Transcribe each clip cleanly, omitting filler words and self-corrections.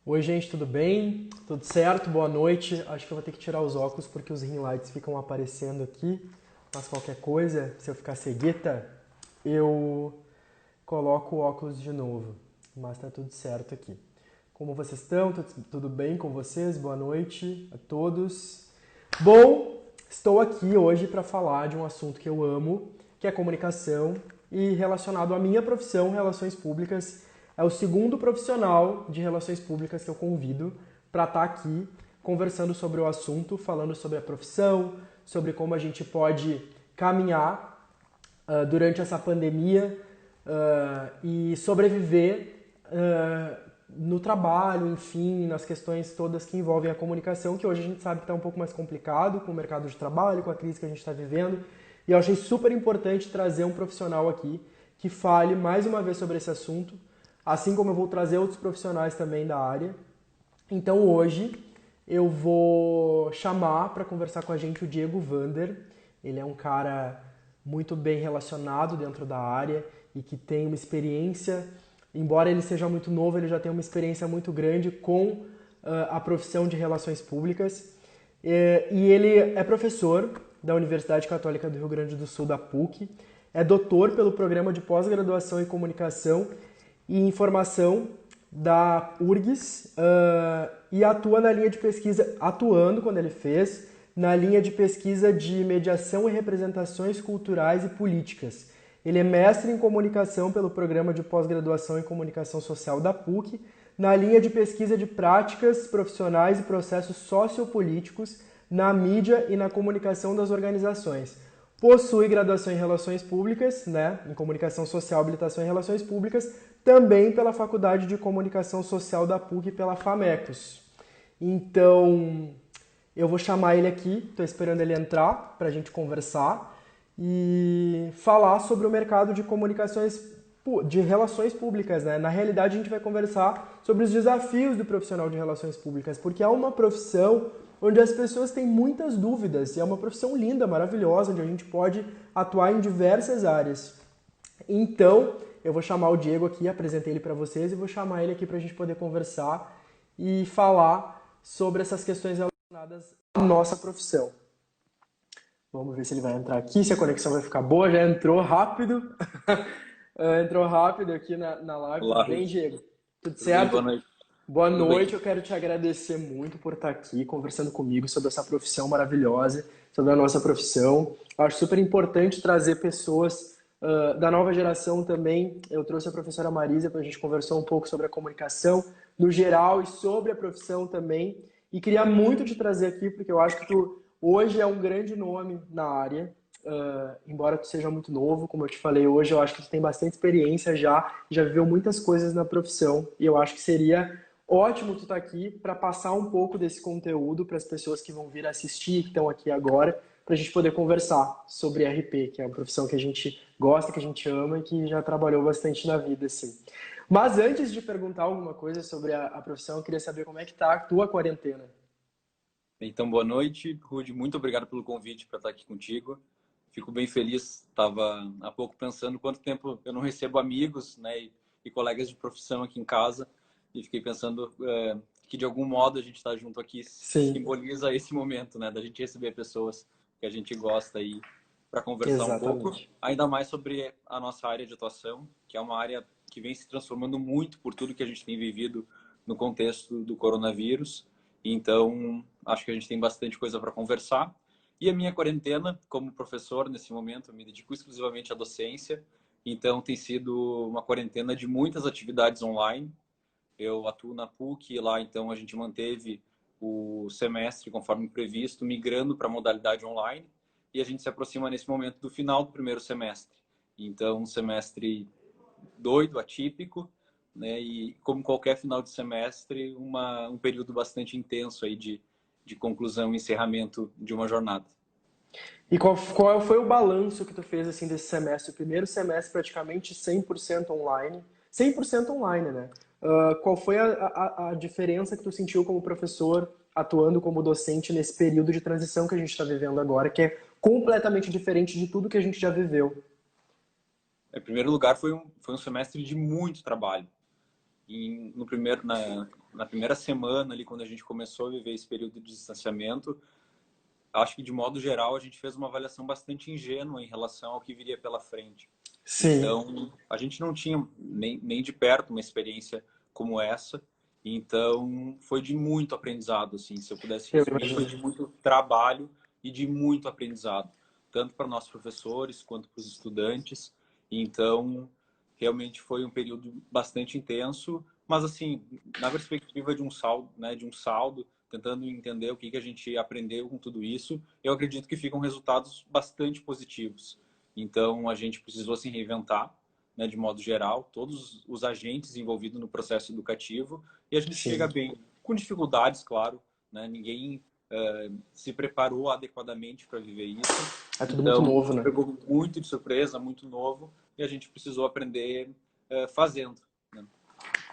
Oi, gente, tudo bem? Tudo certo? Boa noite. Acho que eu vou ter que tirar os óculos porque os ring lights ficam aparecendo aqui. Mas qualquer coisa, se eu ficar cegueta, eu coloco o óculos de novo. Mas tá tudo certo aqui. Como vocês estão? Tudo bem com vocês? Boa noite a todos. Bom, estou aqui hoje para falar de um assunto que eu amo, que é comunicação e relacionado à minha profissão, relações públicas. É o segundo profissional de relações públicas que eu convido para estar aqui conversando sobre o assunto, falando sobre a profissão, sobre como a gente pode caminhar durante essa pandemia e sobreviver no trabalho, enfim, nas questões todas que envolvem a comunicação, que hoje a gente sabe que está um pouco mais complicado com o mercado de trabalho, com a crise que a gente está vivendo. E eu achei super importante trazer um profissional aqui que fale mais uma vez sobre esse assunto, assim como eu vou trazer outros profissionais também da área. Então hoje eu vou chamar para conversar com a gente o Diego Vander. Ele é um cara muito bem relacionado dentro da área e que tem uma experiência, embora ele seja muito novo, ele já tem uma experiência muito grande com a profissão de relações públicas. E ele é professor da Universidade Católica do Rio Grande do Sul, da PUC, é doutor pelo programa de pós-graduação em comunicação e informação da URGS e atua na linha de pesquisa, atuando quando ele fez, na linha de pesquisa de mediação e representações culturais e políticas. Ele é mestre em comunicação pelo programa de pós-graduação em comunicação social da PUC, na linha de pesquisa de práticas profissionais e processos sociopolíticos na mídia e na comunicação das organizações. Possui graduação em Relações Públicas, né, em Comunicação Social, Habilitação em Relações Públicas, também pela Faculdade de Comunicação Social da PUC e pela FAMECOS. Então, eu vou chamar ele aqui, estou esperando ele entrar para a gente conversar e falar sobre o mercado de comunicações, de relações públicas, né? Na realidade, a gente vai conversar sobre os desafios do profissional de relações públicas, porque é uma profissão onde as pessoas têm muitas dúvidas e é uma profissão linda, maravilhosa, onde a gente pode atuar em diversas áreas. Então, eu vou chamar o Diego aqui, apresentei ele para vocês e vou chamar ele aqui para a gente poder conversar e falar sobre essas questões relacionadas à nossa profissão. Vamos ver se ele vai entrar aqui, se a conexão vai ficar boa. Já entrou rápido. Entrou rápido aqui na live. Tudo Olá, bem, Diego? Tudo tudo bem? certo? Boa noite. Boa Tudo bem? noite. Eu quero te agradecer muito por estar aqui conversando comigo sobre essa profissão maravilhosa, sobre a nossa profissão. Eu acho super importante trazer pessoas da nova geração também. Eu trouxe a professora Marisa para a gente conversar um pouco sobre a comunicação no geral e sobre a profissão também. E queria muito te trazer aqui, porque eu acho que tu hoje é um grande nome na área. Embora tu seja muito novo, como eu te falei hoje, eu acho que tu tem bastante experiência já viveu muitas coisas na profissão. E eu acho que seria ótimo tu estar aqui para passar um pouco desse conteúdo para as pessoas que vão vir assistir, que estão aqui agora, para a gente poder conversar sobre RP, que é uma profissão que a gente gosta, que a gente ama e que já trabalhou bastante na vida, assim. Mas antes de perguntar alguma coisa sobre a profissão, eu queria saber como é que tá a tua quarentena. Então, boa noite, Rude. Muito obrigado pelo convite para estar aqui contigo. Fico bem feliz. Estava há pouco pensando quanto tempo eu não recebo amigos, né, e colegas de profissão aqui em casa. E fiquei pensando que, de algum modo, a gente está junto aqui Sim, simboliza esse momento, né, da gente receber pessoas que a gente gosta aí para conversar um pouco. exatamente. Ainda mais sobre a nossa área de atuação, que é uma área que vem se transformando muito por tudo que a gente tem vivido no contexto do coronavírus. Então, acho que a gente tem bastante coisa para conversar. E a minha quarentena, como professor nesse momento, eu me dedico exclusivamente à docência. Então, tem sido uma quarentena de muitas atividades online. Eu atuo na PUC e lá, então, a gente manteve o semestre conforme previsto, migrando para a modalidade online. E a gente se aproxima nesse momento do final do primeiro semestre. Então, um semestre doido, atípico, né? E como qualquer final de semestre, um período bastante intenso aí de conclusão e encerramento de uma jornada. E qual foi o balanço que tu fez assim desse semestre? O primeiro semestre praticamente 100% online. 100% online, né? Qual foi a diferença que tu sentiu como professor atuando como docente nesse período de transição que a gente está vivendo agora, que é completamente diferente de tudo que a gente já viveu? Em primeiro lugar, foi um semestre de muito trabalho. no primeiro, na primeira semana ali, quando a gente começou a viver esse período de distanciamento, acho que de modo geral a gente fez uma avaliação bastante ingênua em relação ao que viria pela frente. Sim. Então, a gente não tinha nem de perto uma experiência como essa. Então, foi de muito aprendizado, assim. Se eu pudesse Eu resumir, foi de imagino. muito trabalho e de muito aprendizado, tanto para nossos professores quanto para os estudantes. Então, realmente foi um período bastante intenso, mas assim, na perspectiva de um saldo, né, tentando entender o que a gente aprendeu com tudo isso, eu acredito que ficam resultados bastante positivos. Então, a gente precisou se reinventar, né, de modo geral, todos os agentes envolvidos no processo educativo, e a gente chega Sim. bem, com dificuldades, claro, né? Ninguém se preparou adequadamente para viver isso. É tudo muito Então, novo, né? pegou muito de surpresa, muito novo, e a gente precisou aprender fazendo, né?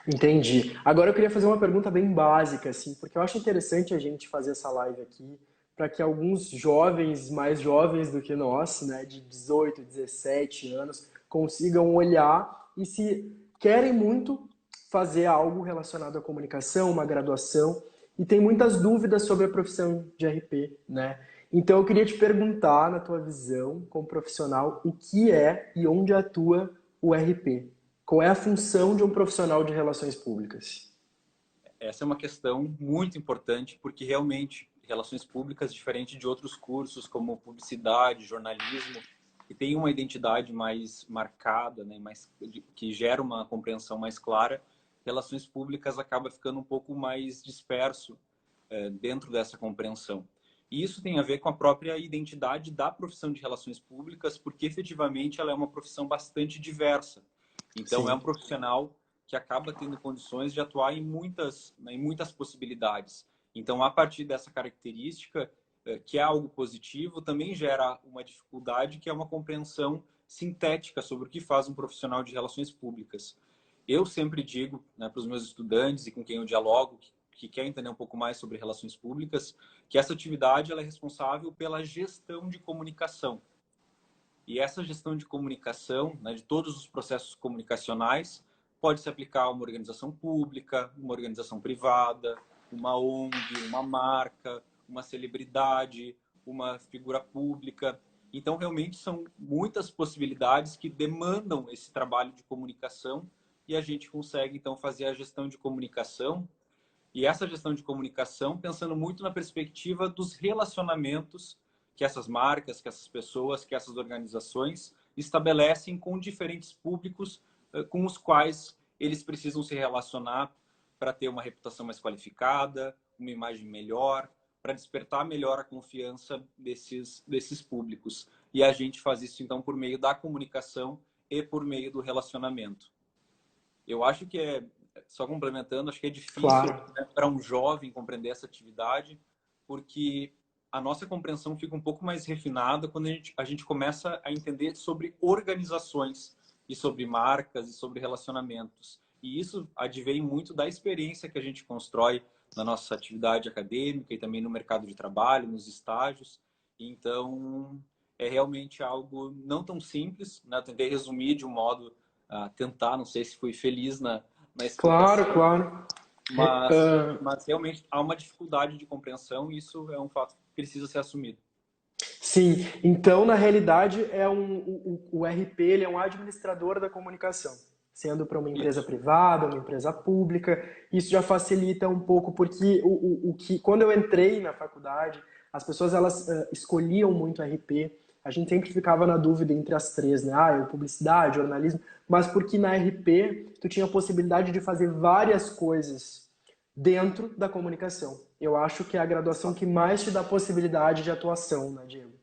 Entendi. Agora eu queria fazer uma pergunta bem básica, assim, porque eu acho interessante a gente fazer essa live aqui para que alguns jovens, mais jovens do que nós, né, de 18, 17 anos, consigam olhar e se querem muito fazer algo relacionado à comunicação, uma graduação, e tem muitas dúvidas sobre a profissão de RP, né? Então eu queria te perguntar, na tua visão como profissional, o que é e onde atua o RP? Qual é a função de um profissional de relações públicas? Essa é uma questão muito importante, porque realmente relações públicas, diferente de outros cursos como publicidade, jornalismo, que tem uma identidade mais marcada, né, que gera uma compreensão mais clara, relações públicas acaba ficando um pouco mais disperso dentro dessa compreensão. E isso tem a ver com a própria identidade da profissão de relações públicas, porque efetivamente ela é uma profissão bastante diversa. Então, é um Sim, profissional que acaba tendo condições de atuar em muitas possibilidades. Então, a partir dessa característica, que é algo positivo, também gera uma dificuldade que é uma compreensão sintética sobre o que faz um profissional de relações públicas. Eu sempre digo, né, para os meus estudantes e com quem eu dialogo, que quer entender um pouco mais sobre relações públicas, que essa atividade ela é responsável pela gestão de comunicação. E essa gestão de comunicação, né, de todos os processos comunicacionais, pode se aplicar a uma organização pública, uma organização privada, uma ONG, uma marca, uma celebridade, uma figura pública. Então, realmente, são muitas possibilidades que demandam esse trabalho de comunicação e a gente consegue, então, fazer a gestão de comunicação. E essa gestão de comunicação, pensando muito na perspectiva dos relacionamentos que essas marcas, que essas pessoas, que essas organizações estabelecem com diferentes públicos com os quais eles precisam se relacionar para ter uma reputação mais qualificada, uma imagem melhor, para despertar melhor a confiança desses públicos. E a gente faz isso, então, por meio da comunicação e por meio do relacionamento. Eu acho que só complementando, acho que é difícil, claro. né, para um jovem compreender essa atividade, porque a nossa compreensão fica um pouco mais refinada quando a gente começa a entender sobre organizações e sobre marcas e sobre relacionamentos. E isso advém muito da experiência que a gente constrói na nossa atividade acadêmica e também no mercado de trabalho, nos estágios. Então, é realmente algo não tão simples, né? Eu tentei resumir de um modo a tentar, não sei se fui feliz na Claro, explicação, claro. mas realmente há uma dificuldade de compreensão e isso é um fato que precisa ser assumido. Sim, então na realidade o RP ele é um administrador da comunicação, sendo para uma empresa Isso. privada, uma empresa pública, isso já facilita um pouco porque o que quando eu entrei na faculdade as pessoas elas escolhiam muito RP, a gente sempre ficava na dúvida entre as três, né? Ah, publicidade, jornalismo, mas porque na RP tu tinha a possibilidade de fazer várias coisas dentro da comunicação. Eu acho que é a graduação que mais te dá possibilidade de atuação, né, Diego?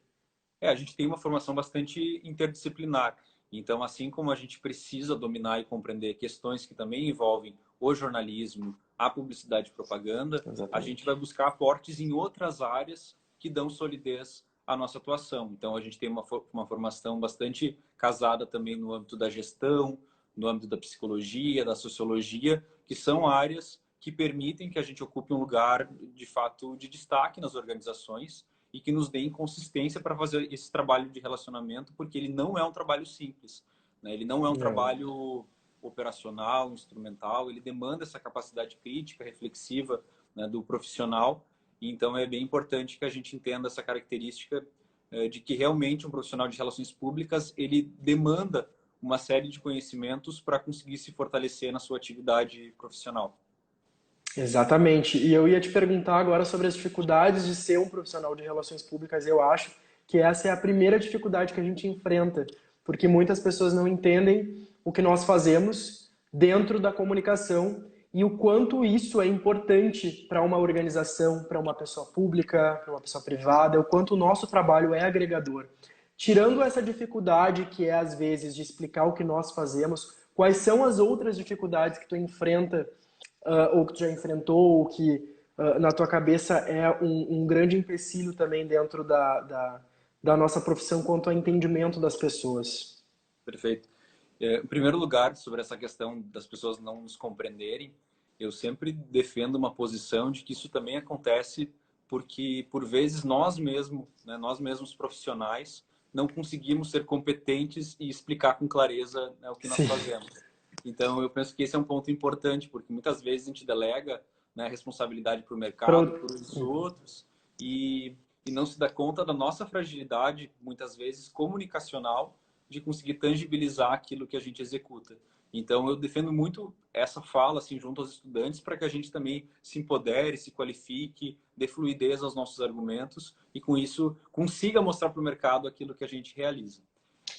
A gente tem uma formação bastante interdisciplinar. Então, assim como a gente precisa dominar e compreender questões que também envolvem o jornalismo, a publicidade e propaganda, a gente Exatamente. vai buscar aportes em outras áreas que dão solidez à nossa atuação. Então, a gente tem uma formação bastante casada também no âmbito da gestão, no âmbito da psicologia, da sociologia, que são áreas que permitem que a gente ocupe um lugar, de fato, de destaque nas organizações e que nos deem consistência para fazer esse trabalho de relacionamento, porque ele não é um trabalho simples, né? Ele não é um Não. trabalho operacional, instrumental, ele demanda essa capacidade crítica, reflexiva, né, do profissional. E então é bem importante que a gente entenda essa característica de que realmente um profissional de relações públicas ele demanda uma série de conhecimentos para conseguir se fortalecer na sua atividade profissional. Exatamente. E eu ia te perguntar agora sobre as dificuldades de ser um profissional de relações públicas. Eu acho que essa é a primeira dificuldade que a gente enfrenta, porque muitas pessoas não entendem o que nós fazemos dentro da comunicação e o quanto isso é importante para uma organização, para uma pessoa pública, para uma pessoa privada, o quanto o nosso trabalho é agregador. Tirando essa dificuldade que é, às vezes, de explicar o que nós fazemos, quais são as outras dificuldades que tu enfrenta ou que tu já enfrentou, ou que na tua cabeça é um grande empecilho também dentro da nossa profissão quanto ao entendimento das pessoas? Perfeito. Em primeiro lugar, sobre essa questão das pessoas não nos compreenderem, eu sempre defendo uma posição de que isso também acontece porque, por vezes, nós mesmos, né, nós mesmos profissionais, não conseguimos ser competentes e explicar com clareza, né, o que nós Sim. fazemos. Então, eu penso que esse é um ponto importante, porque muitas vezes a gente delega, né, a responsabilidade para o mercado, para os outros, e não se dá conta da nossa fragilidade, muitas vezes comunicacional, de conseguir tangibilizar aquilo que a gente executa. Então, eu defendo muito essa fala, assim, junto aos estudantes, para que a gente também se empodere, se qualifique, dê fluidez aos nossos argumentos e, com isso, consiga mostrar para o mercado aquilo que a gente realiza.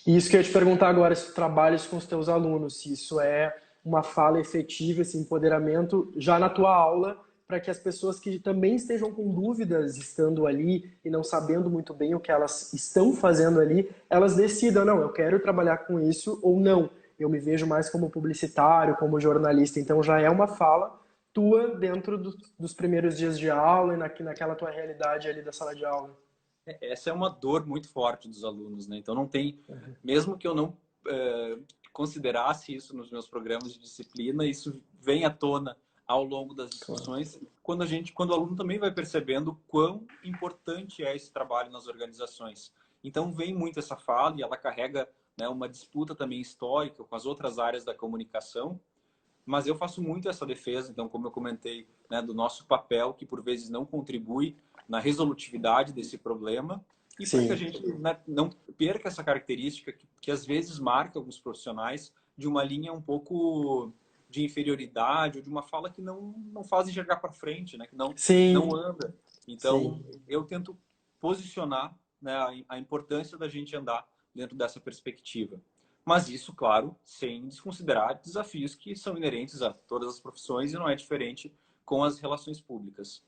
E isso que eu ia te perguntar agora, se tu trabalhas com os teus alunos, se isso é uma fala efetiva, esse empoderamento já na tua aula, para que as pessoas que também estejam com dúvidas estando ali e não sabendo muito bem o que elas estão fazendo ali, elas decidam, não, eu quero trabalhar com isso ou não. Eu me vejo mais como publicitário, como jornalista. Então já é uma fala tua dentro dos primeiros dias de aula e naquela tua realidade ali da sala de aula. Essa é uma dor muito forte dos alunos, né? Então não tem, mesmo que eu não considerasse isso nos meus programas de disciplina, isso vem à tona ao longo das discussões, quando o aluno também vai percebendo quão importante é esse trabalho nas organizações. Então vem muito essa fala e ela carrega, né, uma disputa também histórica com as outras áreas da comunicação, mas eu faço muito essa defesa, então, como eu comentei, né, do nosso papel, que por vezes não contribui na resolutividade desse problema, e para que a Sim. gente, né, não perca essa característica que às vezes marca alguns profissionais de uma linha um pouco de inferioridade, ou de uma fala que não faz enxergar para frente, né, que não Sim, anda. Então, sim. eu tento posicionar, né, a importância da gente andar dentro dessa perspectiva. Mas isso, claro, sem desconsiderar desafios que são inerentes a todas as profissões e não é diferente com as relações públicas.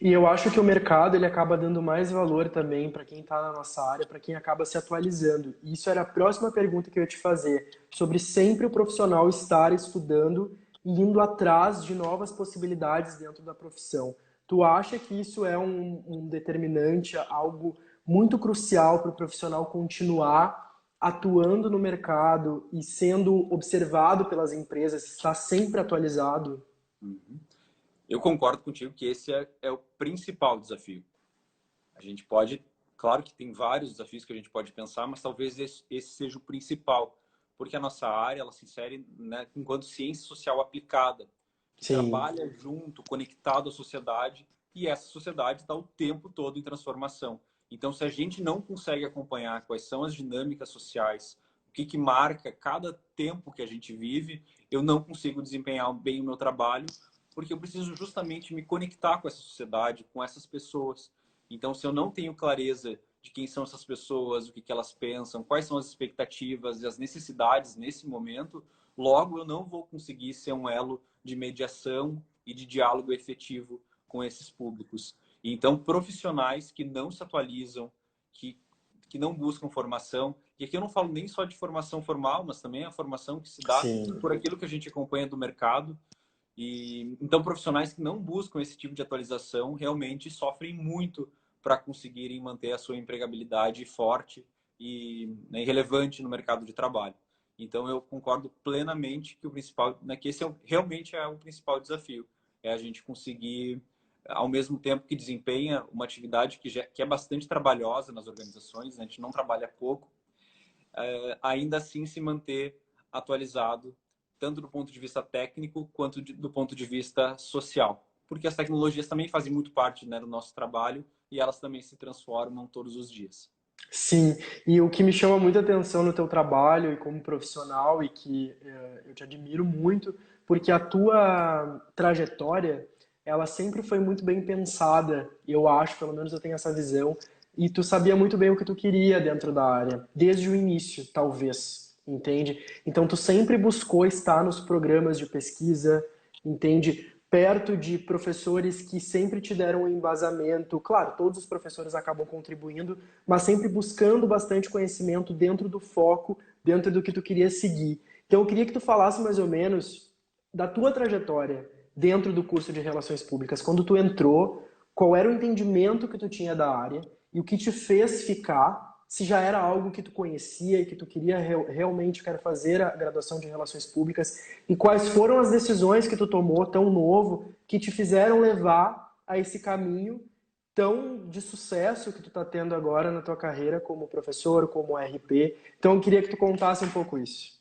E eu acho que o mercado ele acaba dando mais valor também para quem está na nossa área, para quem acaba se atualizando. E isso era a próxima pergunta que eu ia te fazer, sobre sempre o profissional estar estudando e indo atrás de novas possibilidades dentro da profissão. Tu acha que isso é um determinante, algo muito crucial para o profissional continuar atuando no mercado e sendo observado pelas empresas, estar sempre atualizado? Uhum. Eu concordo contigo que esse é o principal desafio. A gente pode, claro que tem vários desafios que a gente pode pensar, mas talvez esse seja o principal, porque a nossa área ela se insere, né, enquanto ciência social aplicada, que Sim, trabalha junto, conectado à sociedade, e essa sociedade está o tempo todo em transformação. Então, se a gente não consegue acompanhar quais são as dinâmicas sociais, o que marca cada tempo que a gente vive, eu não consigo desempenhar bem o meu trabalho, porque eu preciso justamente me conectar com essa sociedade, com essas pessoas. Então, se eu não tenho clareza de quem são essas pessoas, o que elas pensam, quais são as expectativas e as necessidades nesse momento, logo eu não vou conseguir ser um elo de mediação e de diálogo efetivo com esses públicos. E então, profissionais que não se atualizam, que, que não buscam formação, e aqui eu não falo nem só de formação formal, mas também a formação que se dá sim. por aquilo que a gente acompanha do mercado. E então profissionais que não buscam esse tipo de atualização realmente sofrem muito para conseguirem manter a sua empregabilidade forte e, né, relevante no mercado de trabalho. Então eu concordo plenamente que o principal, né, que esse realmente é o principal desafio, é a gente conseguir, ao mesmo tempo que desempenha uma atividade que é bastante trabalhosa nas organizações, né, a gente não trabalha pouco, ainda assim se manter atualizado tanto do ponto de vista técnico quanto do ponto de vista social. Porque as tecnologias também fazem muito parte, né, do nosso trabalho e elas também se transformam todos os dias. Sim, e o que me chama muita atenção no teu trabalho e como profissional e que eu te admiro muito, porque a tua trajetória, ela sempre foi muito bem pensada, eu acho, pelo menos eu tenho essa visão, e tu sabia muito bem o que tu queria dentro da área, desde o início, talvez, entende? Então tu sempre buscou estar nos programas de pesquisa, entende? Perto de professores que sempre te deram um embasamento. Claro, todos os professores acabam contribuindo, mas sempre buscando bastante conhecimento dentro do foco, dentro do que tu queria seguir. Então eu queria que tu falasse mais ou menos da tua trajetória dentro do curso de Relações Públicas. Quando tu entrou, qual era o entendimento que tu tinha da área e o que te fez ficar, se já era algo que tu conhecia e que tu queria realmente quer fazer a graduação de Relações Públicas, e quais foram as decisões que tu tomou tão novo que te fizeram levar a esse caminho tão de sucesso que tu está tendo agora na tua carreira como professor, como RP. Então eu queria que tu contasse um pouco isso.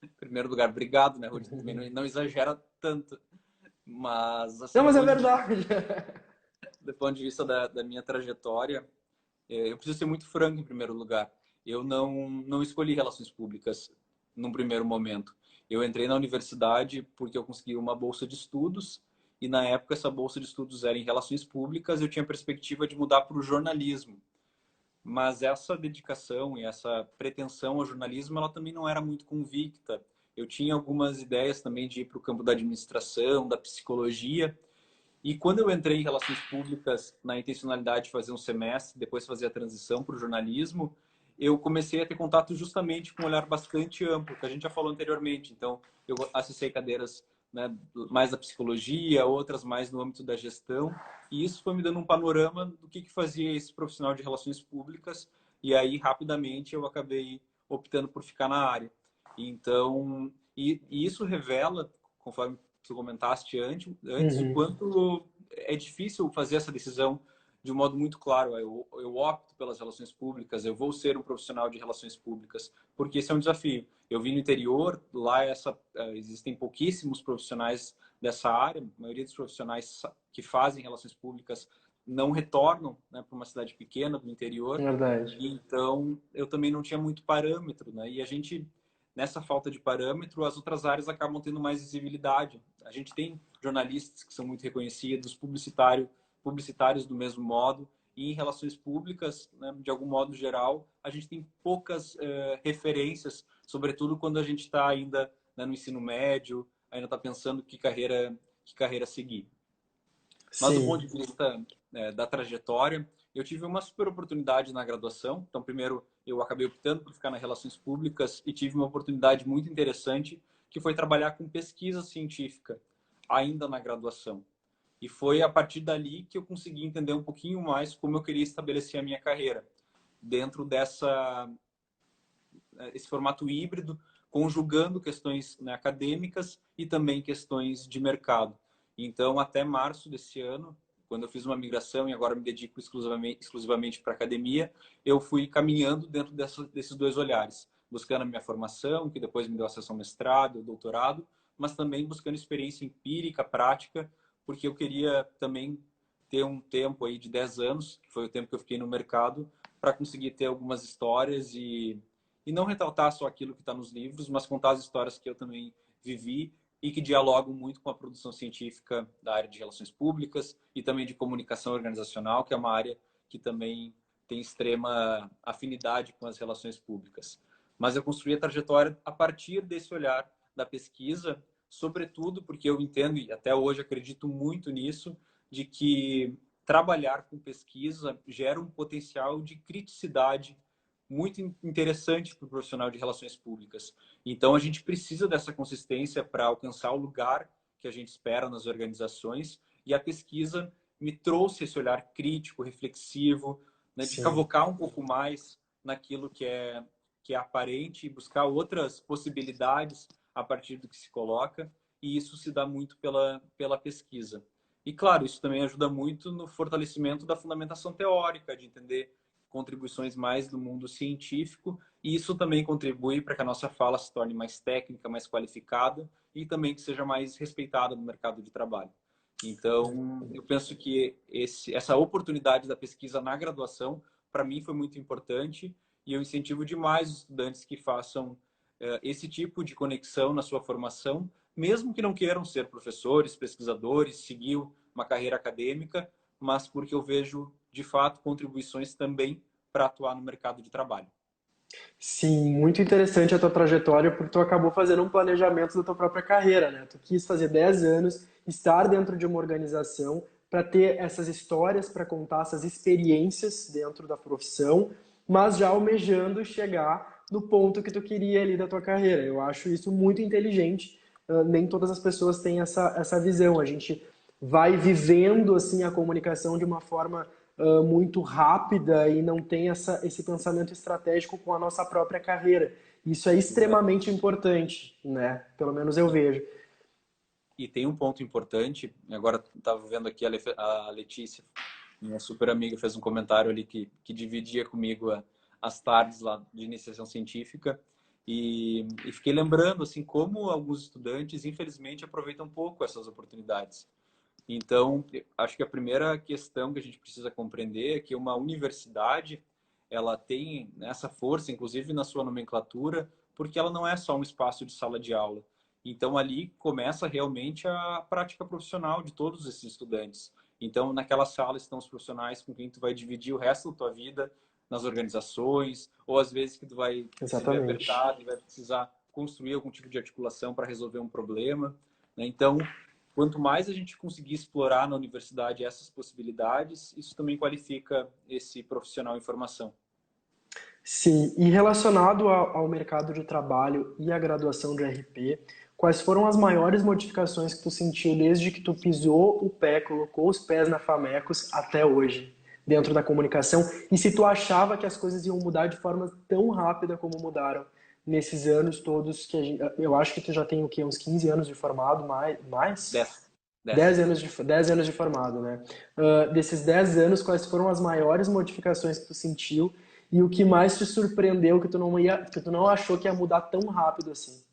Em primeiro lugar, obrigado, né, Rudy? Também não exagera tanto. Mas, Não, assim, mas é verdade. do ponto de vista da minha trajetória, eu preciso ser muito franco em primeiro lugar. Eu não escolhi relações públicas num primeiro momento. Eu entrei na universidade porque eu consegui uma bolsa de estudos e na época essa bolsa de estudos era em relações públicas. Eu tinha perspectiva de mudar para o jornalismo, mas essa dedicação e essa pretensão ao jornalismo ela também não era muito convicta. Eu tinha algumas ideias também de ir para o campo da administração, da psicologia, e quando eu entrei em relações públicas na intencionalidade de fazer um semestre, depois fazer a transição para o jornalismo, eu comecei a ter contato justamente com um olhar bastante amplo, que a gente já falou anteriormente. Então, eu acessei cadeiras, né, mais da psicologia, outras mais no âmbito da gestão, e isso foi me dando um panorama do que fazia esse profissional de relações públicas, e aí, rapidamente, eu acabei optando por ficar na área. Então, e isso revela, conforme tu comentaste antes o Uhum. quanto é difícil fazer essa decisão de um modo muito claro. Eu opto pelas relações públicas, eu vou ser um profissional de relações públicas, porque esse é um desafio. Eu vim no interior, lá existem pouquíssimos profissionais dessa área, a maioria dos profissionais que fazem relações públicas não retornam, né, para uma cidade pequena do interior, Verdade. então eu também não tinha muito parâmetro, né? E a gente nessa falta de parâmetro, as outras áreas acabam tendo mais visibilidade. A gente tem jornalistas que são muito reconhecidos, publicitários do mesmo modo, e em relações públicas, né, de algum modo geral, a gente tem poucas referências, sobretudo quando a gente está ainda, né, no ensino médio, ainda está pensando que carreira seguir. Mas do ponto Sim. de vista da trajetória, eu tive uma super oportunidade na graduação. Então, primeiro, eu acabei optando por ficar nas relações públicas e tive uma oportunidade muito interessante, que foi trabalhar com pesquisa científica, ainda na graduação. E foi a partir dali que eu consegui entender um pouquinho mais como eu queria estabelecer a minha carreira, dentro esse formato híbrido, conjugando questões, né, acadêmicas e também questões de mercado. Então, até março desse ano, quando eu fiz uma migração e agora me dedico exclusivamente para a academia, eu fui caminhando dentro desses dois olhares, buscando a minha formação, que depois me deu acesso ao mestrado, ao doutorado, mas também buscando experiência empírica, prática, porque eu queria também ter um tempo aí de 10 anos, que foi o tempo que eu fiquei no mercado, para conseguir ter algumas histórias e não retratar só aquilo que está nos livros, mas contar as histórias que eu também vivi e que dialogam muito com a produção científica da área de relações públicas e também de comunicação organizacional, que é uma área que também tem extrema afinidade com as relações públicas. Mas eu construí a trajetória a partir desse olhar da pesquisa, sobretudo porque eu entendo, e até hoje acredito muito nisso, de que trabalhar com pesquisa gera um potencial de criticidade muito interessante para o profissional de relações públicas. Então, a gente precisa dessa consistência para alcançar o lugar que a gente espera nas organizações, e a pesquisa me trouxe esse olhar crítico, reflexivo, né, de Sim. cavocar um pouco mais naquilo que é aparente e buscar outras possibilidades a partir do que se coloca, e isso se dá muito pela pesquisa. E, claro, isso também ajuda muito no fortalecimento da fundamentação teórica, de entender contribuições mais do mundo científico, e isso também contribui para que a nossa fala se torne mais técnica, mais qualificada e também que seja mais respeitada no mercado de trabalho. Então, eu penso que essa oportunidade da pesquisa na graduação, para mim, foi muito importante e eu incentivo demais os estudantes que façam esse tipo de conexão na sua formação, mesmo que não queiram ser professores, pesquisadores, seguir uma carreira acadêmica, mas porque eu vejo, de fato, contribuições também para atuar no mercado de trabalho. Sim, muito interessante a tua trajetória, porque tu acabou fazendo um planejamento da tua própria carreira, né? Tu quis fazer 10 anos, estar dentro de uma organização para ter essas histórias para contar, essas experiências dentro da profissão, mas já almejando chegar no ponto que tu queria ali da tua carreira. Eu acho isso muito inteligente. Nem todas as pessoas têm essa visão. A gente vai vivendo assim a comunicação de uma forma muito rápida e não tem esse pensamento estratégico com a nossa própria carreira. Isso é extremamente importante, né? Pelo menos eu vejo. E tem um ponto importante, agora estava vendo aqui a Letícia, minha super amiga, fez um comentário ali que dividia comigo as tardes lá de iniciação científica e fiquei lembrando assim como alguns estudantes, infelizmente, aproveitam pouco essas oportunidades. Então, acho que a primeira questão que a gente precisa compreender é que uma universidade, ela tem essa força, inclusive na sua nomenclatura, porque ela não é só um espaço de sala de aula. Então, ali começa realmente a prática profissional de todos esses estudantes. Então, naquela sala estão os profissionais com quem tu vai dividir o resto da tua vida nas organizações, ou às vezes que tu vai se ver Exatamente. apertado e vai precisar construir algum tipo de articulação para resolver um problema, né? Então, quanto mais a gente conseguir explorar na universidade essas possibilidades, isso também qualifica esse profissional em formação. Sim, e relacionado ao mercado de trabalho e à graduação de RP, quais foram as maiores modificações que tu sentiu desde que tu pisou o pé, colocou os pés na Famecos até hoje, dentro da comunicação? E se tu achava que as coisas iam mudar de forma tão rápida como mudaram nesses anos todos que eu acho que tu já tem o quê? Uns 15 anos de formado, mais? 10. 10 10. anos 10 anos de formado, né? Desses 10 anos, quais foram as maiores modificações que tu sentiu e o que mais te surpreendeu que tu não achou que ia mudar tão rápido assim?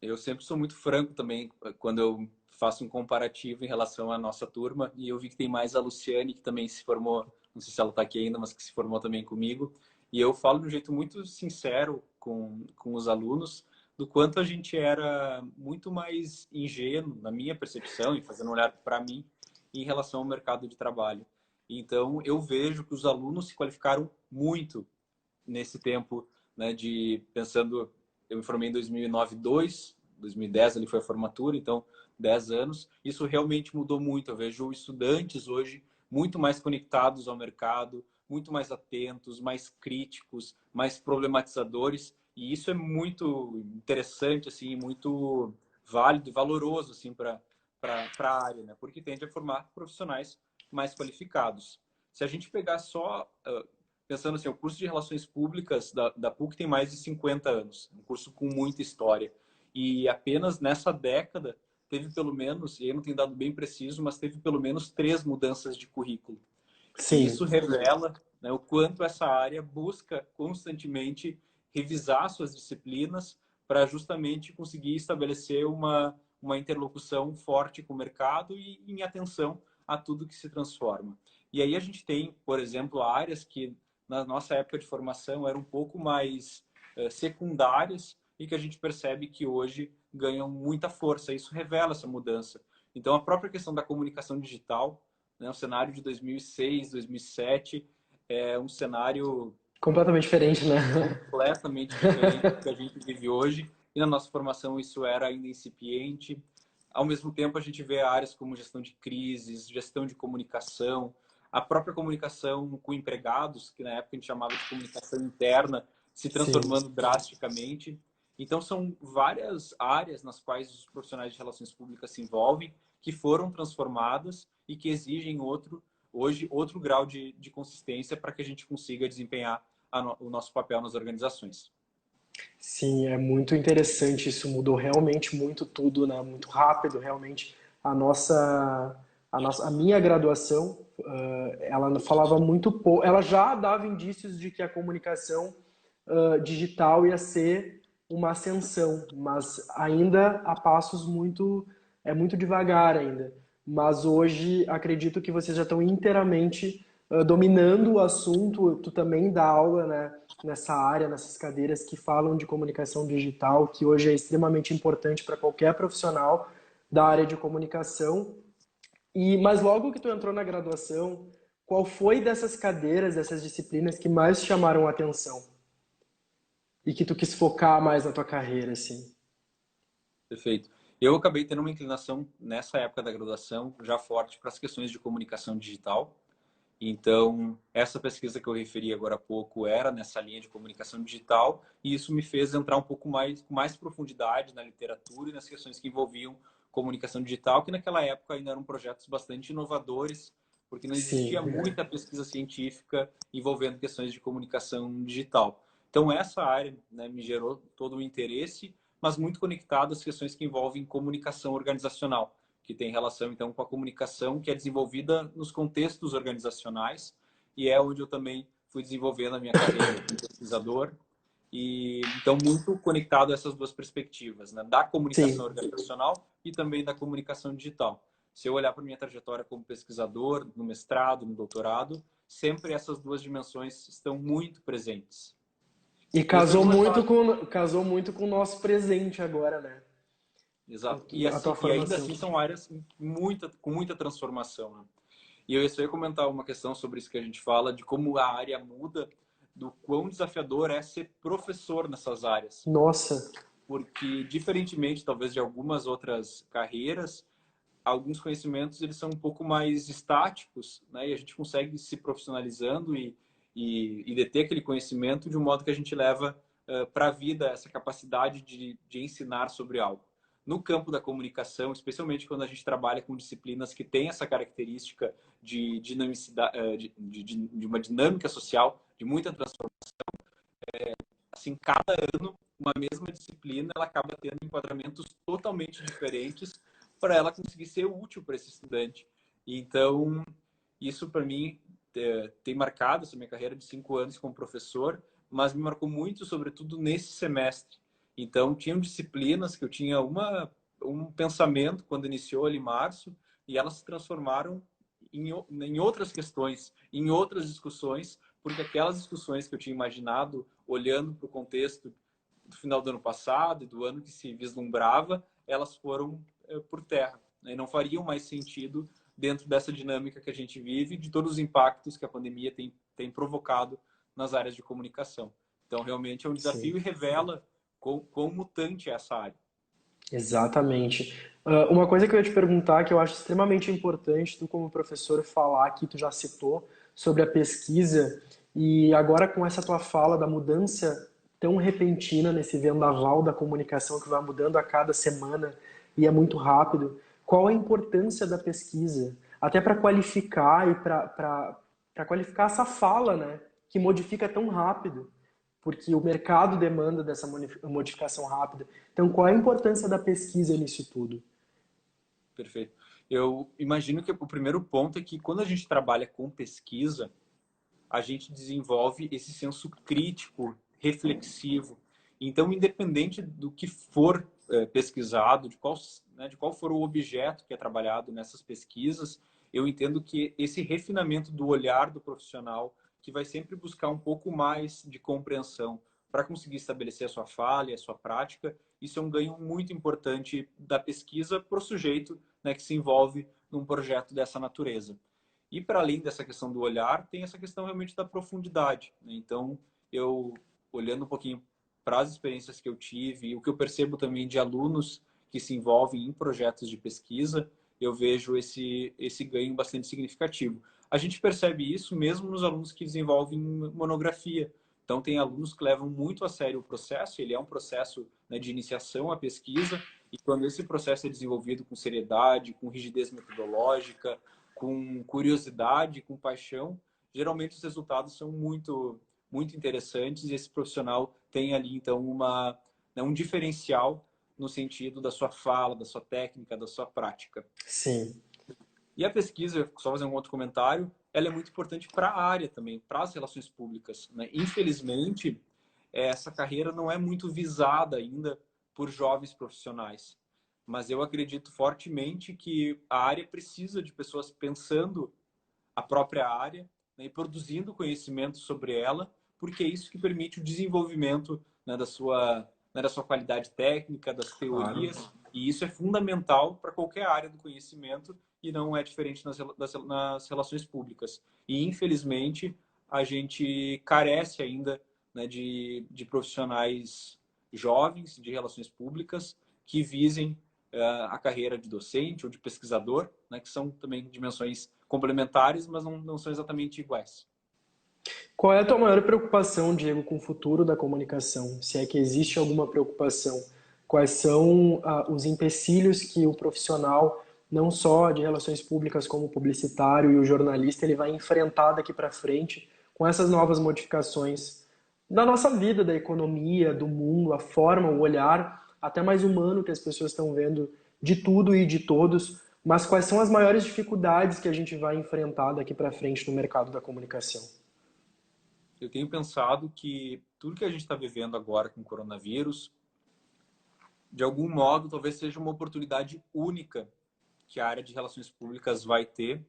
Eu sempre sou muito franco também quando eu faço um comparativo em relação à nossa turma e eu vi que tem mais a Luciane que também se formou, não sei se ela está aqui ainda, mas que se formou também comigo. E eu falo de um jeito muito sincero com os alunos do quanto a gente era muito mais ingênuo, na minha percepção, e fazendo um olhar para mim, em relação ao mercado de trabalho. Então, eu vejo que os alunos se qualificaram muito nesse tempo, né, de pensando, eu me formei em 2009, 2010 ali foi a formatura, então 10 anos. Isso realmente mudou muito. Eu vejo estudantes hoje muito mais conectados ao mercado, muito mais atentos, mais críticos, mais problematizadores, e isso é muito interessante assim, muito válido e valoroso assim para a área, né? Porque tende a formar profissionais mais qualificados. Se a gente pegar só pensando assim, o curso de Relações Públicas da PUC tem mais de 50 anos, um curso com muita história. E apenas nessa década teve pelo menos, e aí não tem dado bem preciso, mas teve pelo menos 3 mudanças de currículo. E Sim, isso revela, né, o quanto essa área busca constantemente revisar suas disciplinas para justamente conseguir estabelecer uma interlocução forte com o mercado e em atenção a tudo que se transforma. E aí a gente tem, por exemplo, áreas que na nossa época de formação eram um pouco mais secundárias e que a gente percebe que hoje ganham muita força. Isso revela essa mudança. Então, a própria questão da comunicação digital, né, o cenário de 2006, 2007, é um cenário completamente diferente, né? completamente diferente do que a gente vive hoje. E na nossa formação isso era ainda incipiente. Ao mesmo tempo, a gente vê áreas como gestão de crises, gestão de comunicação, a própria comunicação com empregados, que na época a gente chamava de comunicação interna, se Sim. transformando drasticamente. Então, são várias áreas nas quais os profissionais de relações públicas se envolvem, que foram transformadas e que exigem hoje, outro grau de consistência para que a gente consiga desempenhar o nosso papel nas organizações. Sim, é muito interessante. Isso mudou realmente muito tudo, né? Muito rápido, realmente. A nossa a minha graduação, ela falava muito pouco, ela já dava indícios de que a comunicação digital ia ser uma ascensão, mas ainda a passos muito devagar ainda. Mas hoje acredito que vocês já estão inteiramente dominando o assunto. Tu também dá aula, né, nessa área, nessas cadeiras que falam de comunicação digital, que hoje é extremamente importante para qualquer profissional da área de comunicação. Mas logo que tu entrou na graduação, qual foi dessas cadeiras, dessas disciplinas que mais te chamaram a atenção? E que tu quis focar mais na tua carreira, assim? Perfeito. Eu acabei tendo uma inclinação nessa época da graduação já forte para as questões de comunicação digital. Então, essa pesquisa que eu referi agora há pouco era nessa linha de comunicação digital, e isso me fez entrar um pouco mais com mais profundidade na literatura e nas questões que envolviam comunicação digital, que naquela época ainda eram projetos bastante inovadores, porque não existia Sim, muita pesquisa científica envolvendo questões de comunicação digital. Então, essa área, né, me gerou todo o interesse, mas muito conectado às questões que envolvem comunicação organizacional, que tem relação então com a comunicação que é desenvolvida nos contextos organizacionais, e é onde eu também fui desenvolvendo a minha carreira como pesquisador, e então muito conectado a essas duas perspectivas, né, da comunicação sim. organizacional e também da comunicação digital. Se eu olhar para a minha trajetória como pesquisador, no mestrado, no doutorado, sempre essas duas dimensões estão muito presentes. E E a segunda, casou muito com o nosso presente agora, né? exato. A tua E ainda formação. assim são áreas com muita transformação, né? E eu só ia comentar uma questão sobre isso que a gente fala, de como a área muda, do quão desafiador é ser professor nessas áreas. Nossa, Porque, diferentemente, talvez, de algumas outras carreiras, alguns conhecimentos eles são um pouco mais estáticos, né? E a gente consegue se profissionalizando e deter aquele conhecimento de um modo que a gente leva para a vida essa capacidade de ensinar sobre algo. No campo da comunicação, especialmente quando a gente trabalha com disciplinas que têm essa característica de dinamicidade, de uma dinâmica social, de muita transformação, assim, cada ano, uma mesma disciplina, ela acaba tendo enquadramentos totalmente diferentes para ela conseguir ser útil para esse estudante. Então, isso para mim tem marcado essa minha carreira de 5 anos como professor, mas me marcou muito, sobretudo nesse semestre. Então, tinham disciplinas que eu tinha um pensamento quando iniciou ali em março, e elas se transformaram em outras questões, em outras discussões, porque aquelas discussões que eu tinha imaginado, olhando para o contexto do final do ano passado e do ano que se vislumbrava, elas foram por terra, né? E não fariam mais sentido dentro dessa dinâmica que a gente vive, de todos os impactos que a pandemia tem provocado nas áreas de comunicação. Então, realmente é um desafio sim. e revela quão mutante é essa área. Exatamente. Uma coisa que eu ia te perguntar, que eu acho extremamente importante, tu como professor falar, que tu já citou, sobre a pesquisa, e agora com essa tua fala da mudança tão repentina nesse vendaval da comunicação que vai mudando a cada semana e é muito rápido, qual a importância da pesquisa? Até para qualificar e para qualificar essa fala, né? Que modifica tão rápido porque o mercado demanda dessa modificação rápida. Então, qual é a importância da pesquisa nisso tudo? Perfeito. Eu imagino que o primeiro ponto é que quando a gente trabalha com pesquisa, a gente desenvolve esse senso crítico, reflexivo. Então, independente do que for pesquisado, de qual for o objeto que é trabalhado nessas pesquisas, eu entendo que esse refinamento do olhar do profissional, que vai sempre buscar um pouco mais de compreensão para conseguir estabelecer a sua fala e a sua prática, isso é um ganho muito importante da pesquisa para o sujeito, né, que se envolve num projeto dessa natureza. E para além dessa questão do olhar, tem essa questão realmente da profundidade, né? Então, eu olhando um pouquinho para as experiências que eu tive e o que eu percebo também de alunos que se envolvem em projetos de pesquisa, eu vejo esse ganho bastante significativo. A gente percebe isso mesmo nos alunos que desenvolvem monografia. Então, tem alunos que levam muito a sério o processo, ele é um processo, né, de iniciação à pesquisa, e quando esse processo é desenvolvido com seriedade, com rigidez metodológica, com curiosidade, com paixão, geralmente os resultados são muito interessantes e esse profissional tem ali então um diferencial no sentido da sua fala, da sua técnica, da sua prática. Sim. E a pesquisa, só fazer um outro comentário, ela é muito importante para a área também, para as relações públicas, né? Infelizmente, essa carreira não é muito visada ainda por jovens profissionais. Mas eu acredito fortemente que a área precisa de pessoas pensando a própria área, né, e produzindo conhecimento sobre ela, porque é isso que permite o desenvolvimento, né, da sua qualidade técnica, das Claro. teorias, e isso é fundamental para qualquer área do conhecimento e não é diferente nas relações públicas. E, infelizmente, a gente carece ainda, né, de profissionais jovens de relações públicas que visem a carreira de docente ou de pesquisador, né, que são também dimensões complementares, mas não são exatamente iguais. Qual é a tua maior preocupação, Diego, com o futuro da comunicação? Se é que existe alguma preocupação? Quais são os empecilhos que o profissional, não só de relações públicas como o publicitário e o jornalista, ele vai enfrentar daqui para frente com essas novas modificações da nossa vida, da economia, do mundo, a forma, o olhar, até mais humano que as pessoas estão vendo de tudo e de todos, mas quais são as maiores dificuldades que a gente vai enfrentar daqui para frente no mercado da comunicação? Eu tenho pensado que tudo que a gente está vivendo agora com o coronavírus, de algum modo, talvez seja uma oportunidade única que a área de relações públicas vai ter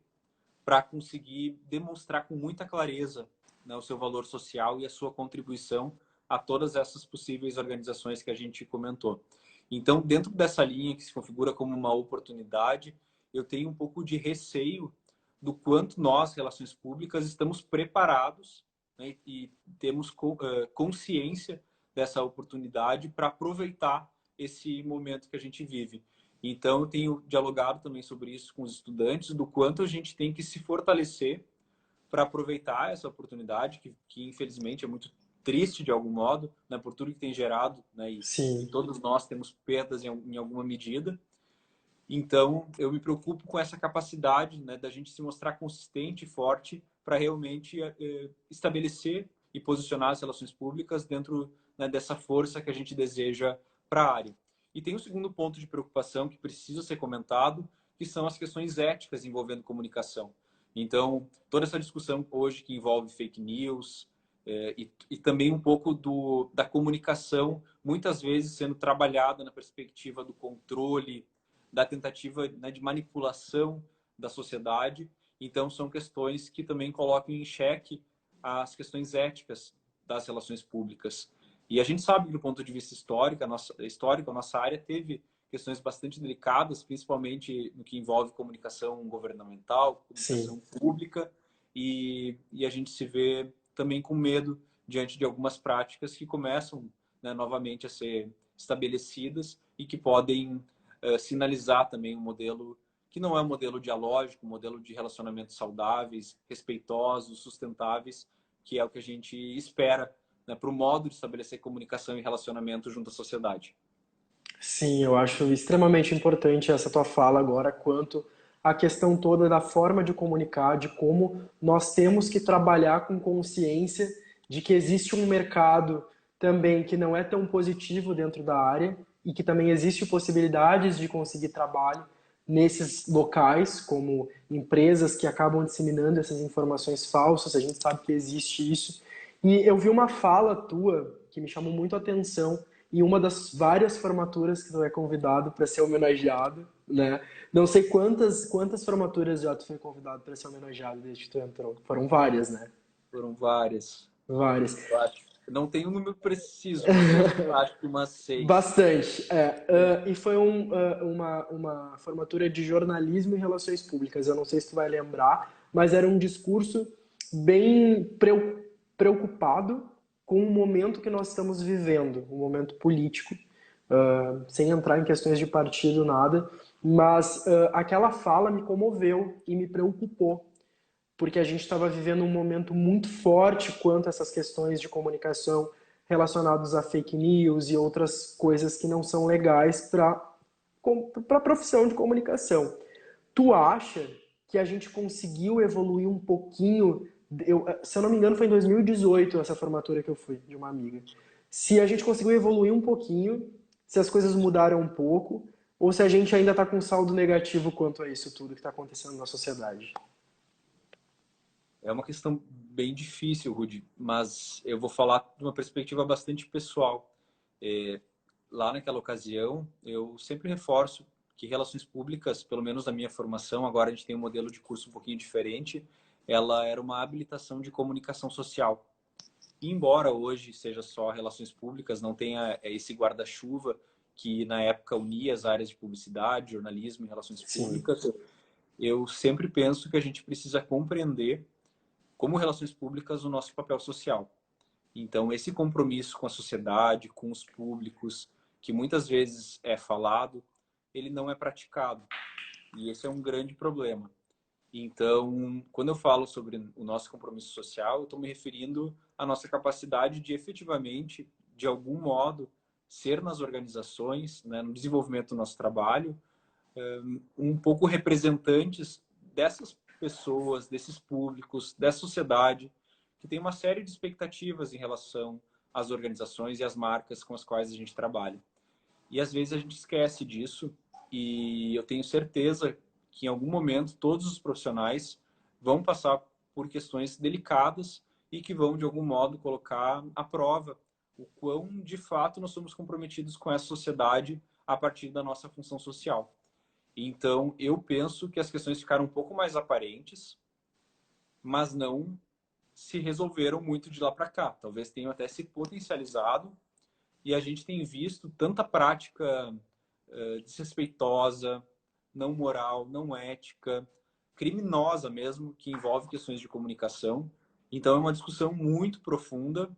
para conseguir demonstrar com muita clareza, né, o seu valor social e a sua contribuição a todas essas possíveis organizações que a gente comentou. Então, dentro dessa linha que se configura como uma oportunidade, eu tenho um pouco de receio do quanto nós, relações públicas, estamos preparados, né, e temos consciência dessa oportunidade para aproveitar esse momento que a gente vive. Então, eu tenho dialogado também sobre isso com os estudantes, do quanto a gente tem que se fortalecer para aproveitar essa oportunidade, que infelizmente é muito triste de algum modo, né, por tudo que tem gerado, né, e Sim. todos nós temos perdas em alguma medida. Então, eu me preocupo com essa capacidade, né, da gente se mostrar consistente e forte para realmente estabelecer e posicionar as relações públicas dentro, né, dessa força que a gente deseja para a área. E tem um segundo ponto de preocupação que precisa ser comentado, que são as questões éticas envolvendo comunicação. Então, toda essa discussão hoje que envolve fake news, e também um pouco da comunicação, muitas vezes sendo trabalhada na perspectiva do controle, da tentativa, né, de manipulação da sociedade. Então, são questões que também colocam em xeque as questões éticas das relações públicas. E a gente sabe que, do ponto de vista histórico, a nossa área teve questões bastante delicadas, principalmente no que envolve comunicação governamental, Sim. comunicação pública, e a gente se vê também com medo diante de algumas práticas que começam, né, novamente a ser estabelecidas e que podem sinalizar também um modelo que não é um modelo dialógico, um modelo de relacionamentos saudáveis, respeitosos, sustentáveis, que é o que a gente espera, né, para o modo de estabelecer comunicação e relacionamento junto à sociedade. Sim, eu acho extremamente importante essa tua fala agora quanto à questão toda da forma de comunicar, de como nós temos que trabalhar com consciência de que existe um mercado também que não é tão positivo dentro da área e que também existe possibilidades de conseguir trabalho nesses locais, como empresas que acabam disseminando essas informações falsas, a gente sabe que existe isso. E eu vi uma fala tua que me chamou muito a atenção em uma das várias formaturas que tu é convidado para ser homenageado, né? Não sei quantas formaturas já tu foi convidado para ser homenageado desde que tu entrou. Foram várias, né? Foram várias. Várias. Eu acho. Não tenho um número preciso, mas eu acho que umas 6. Bastante, e foi uma formatura de jornalismo e relações públicas. Eu não sei se tu vai lembrar, mas era um discurso bem preocupado com o momento que nós estamos vivendo, um momento político, sem entrar em questões de partido, nada, mas aquela fala me comoveu e me preocupou, porque a gente estava vivendo um momento muito forte quanto a essas questões de comunicação relacionadas a fake news e outras coisas que não são legais para a profissão de comunicação. Tu acha que a gente conseguiu evoluir um pouquinho? Se eu não me engano, foi em 2018 essa formatura que eu fui, de uma amiga. Se a gente conseguiu evoluir um pouquinho, se as coisas mudaram um pouco, ou se a gente ainda está com saldo negativo quanto a isso tudo que está acontecendo na sociedade. É uma questão bem difícil, Rudy, mas eu vou falar de uma perspectiva bastante pessoal. É, Lá naquela ocasião, eu sempre reforço que relações públicas, pelo menos na minha formação, agora a gente tem um modelo de curso um pouquinho diferente, ela era uma habilitação de comunicação social. E embora hoje seja só relações públicas, não tenha esse guarda-chuva que na época unia as áreas de publicidade, jornalismo e relações Sim. públicas, eu sempre penso que a gente precisa compreender como relações públicas o nosso papel social. Então, esse compromisso com a sociedade, com os públicos, que muitas vezes é falado, ele não é praticado. E esse é um grande problema. Então, quando eu falo sobre o nosso compromisso social, eu estou me referindo à nossa capacidade de efetivamente, de algum modo, ser nas organizações, né, no desenvolvimento do nosso trabalho, um pouco representantes dessas pessoas, desses públicos, dessa sociedade, que tem uma série de expectativas em relação às organizações e às marcas com as quais a gente trabalha. E às vezes a gente esquece disso, e eu tenho certeza que em algum momento todos os profissionais vão passar por questões delicadas e que vão de algum modo colocar à prova o quão de fato nós somos comprometidos com essa sociedade a partir da nossa função social. Então, eu penso que as questões ficaram um pouco mais aparentes, mas não se resolveram muito de lá para cá. Talvez tenham até se potencializado, e a gente tem visto tanta prática desrespeitosa, não moral, não ética, criminosa mesmo, que envolve questões de comunicação. Então, é uma discussão muito profunda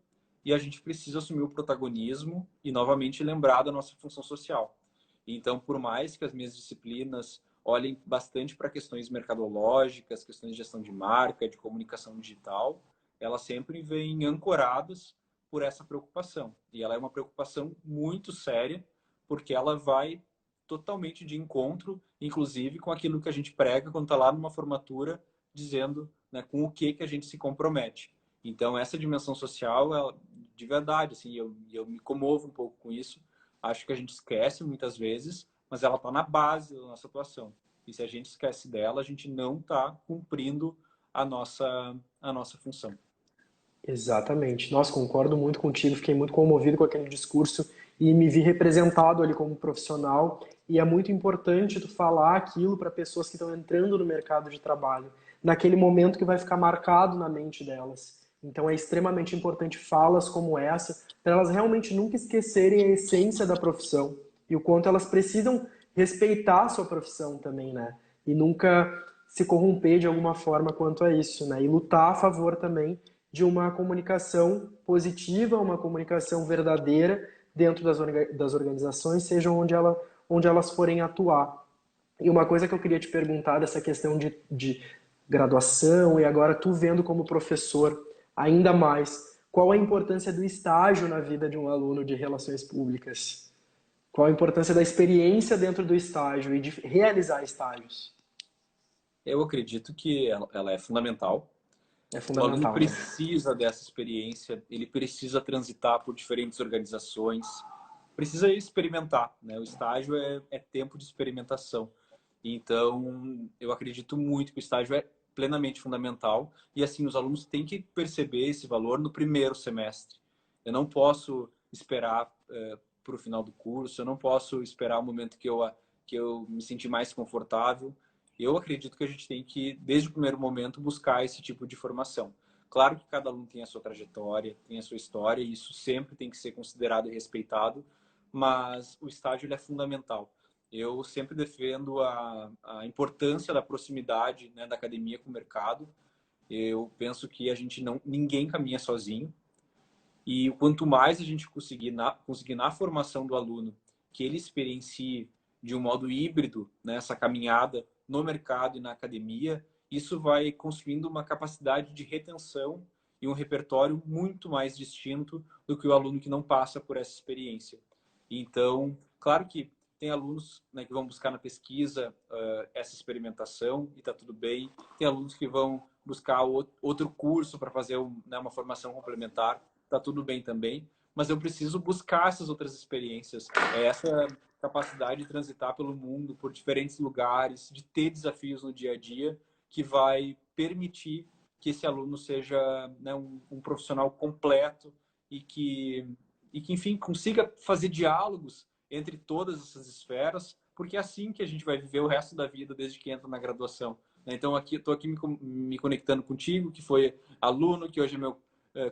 e a gente precisa assumir o protagonismo e, novamente, lembrar da nossa função social. Então, por mais que as minhas disciplinas olhem bastante para questões mercadológicas, questões de gestão de marca, de comunicação digital, elas sempre vêm ancoradas por essa preocupação. E ela é uma preocupação muito séria, porque ela vai totalmente de encontro, inclusive com aquilo que a gente prega quando está lá numa formatura, dizendo, né, com o que a gente se compromete. Então, essa dimensão social, ela, de verdade, assim, eu me comovo um pouco com isso. Acho que a gente esquece muitas vezes, mas ela está na base da nossa atuação. E se a gente esquece dela, a gente não está cumprindo a nossa função. Exatamente. Nossa, concordo muito contigo, fiquei muito comovido com aquele discurso e me vi representado ali como profissional. E é muito importante tu falar aquilo para pessoas que estão entrando no mercado de trabalho, naquele momento que vai ficar marcado na mente delas. Então é extremamente importante falas como essa, para elas realmente nunca esquecerem a essência da profissão e o quanto elas precisam respeitar a sua profissão também, né? E nunca se corromper de alguma forma quanto a isso, né? E lutar a favor também de uma comunicação positiva, uma comunicação verdadeira dentro das organizações, sejam onde elas forem atuar. E uma coisa que eu queria te perguntar dessa questão de graduação e agora tu vendo como professor ainda mais, qual a importância do estágio na vida de um aluno de relações públicas? Qual a importância da experiência dentro do estágio e de realizar estágios? Eu acredito que ela é fundamental. É O aluno fundamental, né? precisa dessa experiência, ele precisa transitar por diferentes organizações, precisa experimentar, né? O estágio é tempo de experimentação. Então, eu acredito muito que o estágio é plenamente fundamental e assim os alunos têm que perceber esse valor no primeiro semestre. Eu não posso esperar para o final do curso, eu não posso esperar o momento que eu me sentir mais confortável. Eu acredito que a gente tem que, desde o primeiro momento, buscar esse tipo de formação. Claro que cada aluno tem a sua trajetória, tem a sua história, e isso sempre tem que ser considerado e respeitado, mas o estágio ele é fundamental. Eu sempre defendo a importância da proximidade, né, da academia com o mercado. Eu penso que a gente não, ninguém caminha sozinho. E quanto mais a gente conseguir na formação do aluno que ele experiencie de um modo híbrido, né, essa caminhada no mercado e na academia, isso vai construindo uma capacidade de retenção e um repertório muito mais distinto do que o aluno que não passa por essa experiência. Então, claro que tem alunos, né, que vão buscar na pesquisa essa experimentação e está tudo bem. Tem alunos que vão buscar outro curso para fazer né, uma formação complementar, está tudo bem também. Mas eu preciso buscar essas outras experiências. Essa capacidade de transitar pelo mundo, por diferentes lugares, de ter desafios no dia a dia, que vai permitir que esse aluno seja, né, um profissional completo e que, enfim, consiga fazer diálogos entre todas essas esferas, porque é assim que a gente vai viver o resto da vida desde que entra na graduação. Então, estou aqui me conectando contigo, que foi aluno, que hoje é meu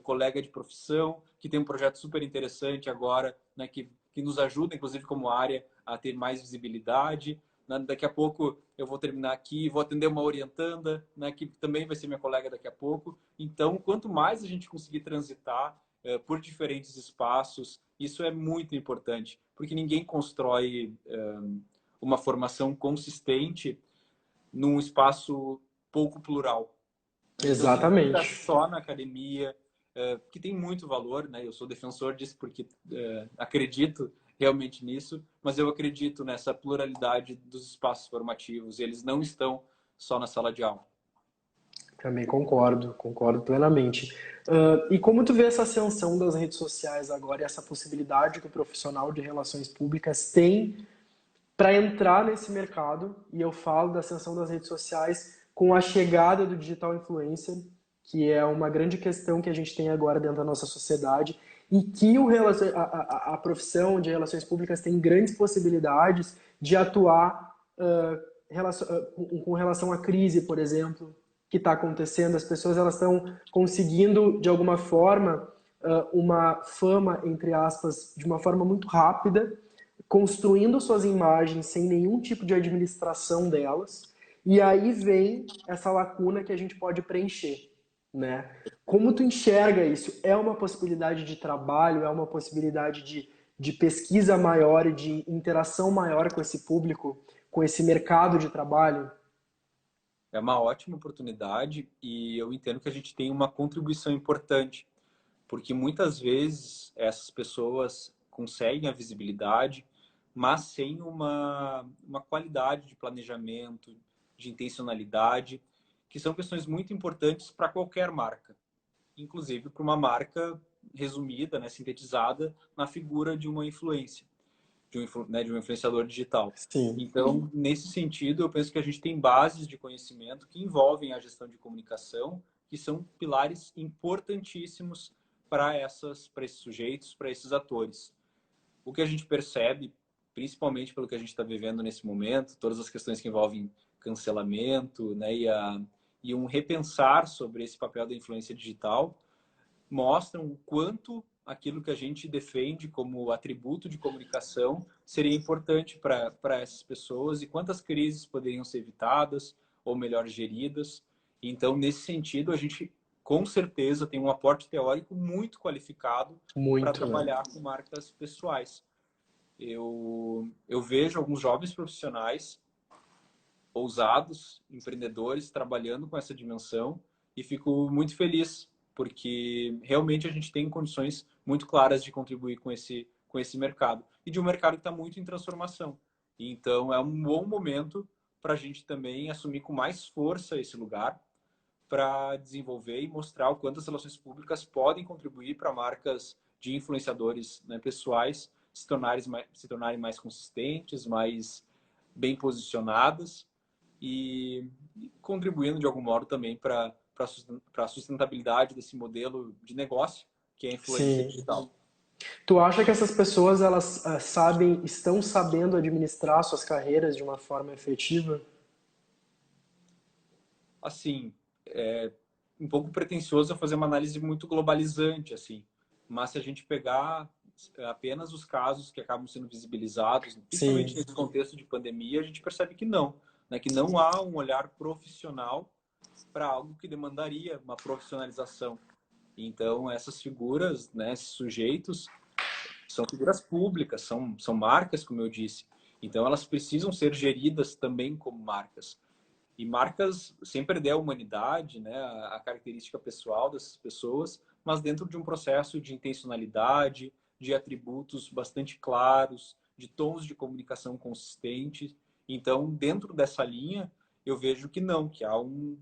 colega de profissão, que tem um projeto super interessante agora, né, que nos ajuda, inclusive como área, a ter mais visibilidade. Né? Daqui a pouco eu vou terminar aqui, vou atender uma orientanda, né, que também vai ser minha colega daqui a pouco. Então, quanto mais a gente conseguir transitar por diferentes espaços, isso é muito importante, porque ninguém constrói uma formação consistente num espaço pouco plural. Então, se a gente ficar Exatamente. só na academia, que tem muito valor, né? Eu sou defensor disso porque acredito realmente nisso, mas eu acredito nessa pluralidade dos espaços formativos. Eles não estão só na sala de aula. Também concordo, concordo plenamente. E como tu vê essa ascensão das redes sociais agora e essa possibilidade que o profissional de relações públicas tem para entrar nesse mercado? E eu falo da ascensão das redes sociais com a chegada do digital influencer, que é uma grande questão que a gente tem agora dentro da nossa sociedade e que a profissão de relações públicas tem grandes possibilidades de atuar com relação à crise, por exemplo, que está acontecendo. As pessoas elas estão conseguindo, de alguma forma, uma fama, entre aspas, de uma forma muito rápida, construindo suas imagens sem nenhum tipo de administração delas, e aí vem essa lacuna que a gente pode preencher, né? Como tu enxerga isso? É uma possibilidade de trabalho, é uma possibilidade de pesquisa maior e de interação maior com esse público, com esse mercado de trabalho? É uma ótima oportunidade e eu entendo que a gente tem uma contribuição importante, porque muitas vezes essas pessoas conseguem a visibilidade, mas sem uma qualidade de planejamento, de intencionalidade, que são questões muito importantes para qualquer marca, inclusive para uma marca resumida, né, sintetizada na figura de uma influência, de um influenciador digital. Sim, Então, nesse sentido, eu penso que a gente tem bases de conhecimento que envolvem a gestão de comunicação, que são pilares importantíssimos para esses sujeitos, para esses atores. O que a gente percebe, principalmente pelo que a gente está vivendo nesse momento, todas as questões que envolvem cancelamento, né, e um repensar sobre esse papel da influência digital, mostram o quanto aquilo que a gente defende como atributo de comunicação seria importante para essas pessoas e quantas crises poderiam ser evitadas ou melhor geridas. Então, nesse sentido, a gente com certeza tem um aporte teórico muito qualificado para muito, né? trabalhar com marcas pessoais. Eu vejo alguns jovens profissionais ousados, empreendedores, trabalhando com essa dimensão e fico muito feliz, porque realmente a gente tem condições muito claras de contribuir com esse mercado. E de um mercado que está muito em transformação. Então, é um bom momento para a gente também assumir com mais força esse lugar, para desenvolver e mostrar o quanto as relações públicas podem contribuir para marcas de influenciadores, né, pessoais se tornarem mais consistentes, mais bem posicionadas e contribuindo de algum modo também para a sustentabilidade desse modelo de negócio que é a influência Sim. digital. Tu acha que essas pessoas elas estão sabendo administrar suas carreiras de uma forma efetiva? Assim, é um pouco pretensioso eu fazer uma análise muito globalizante, assim, mas se a gente pegar apenas os casos que acabam sendo visibilizados, principalmente Sim, nesse contexto de pandemia, a gente percebe que não, né? Que não há um olhar profissional para algo que demandaria uma profissionalização. Então, essas figuras, né, esses sujeitos, são figuras públicas, são marcas, como eu disse. Então, elas precisam ser geridas também como marcas. E marcas sem perder a humanidade, né, a característica pessoal dessas pessoas, mas dentro de um processo de intencionalidade, de atributos bastante claros, de tons de comunicação consistentes. Então, dentro dessa linha, eu vejo que não, que há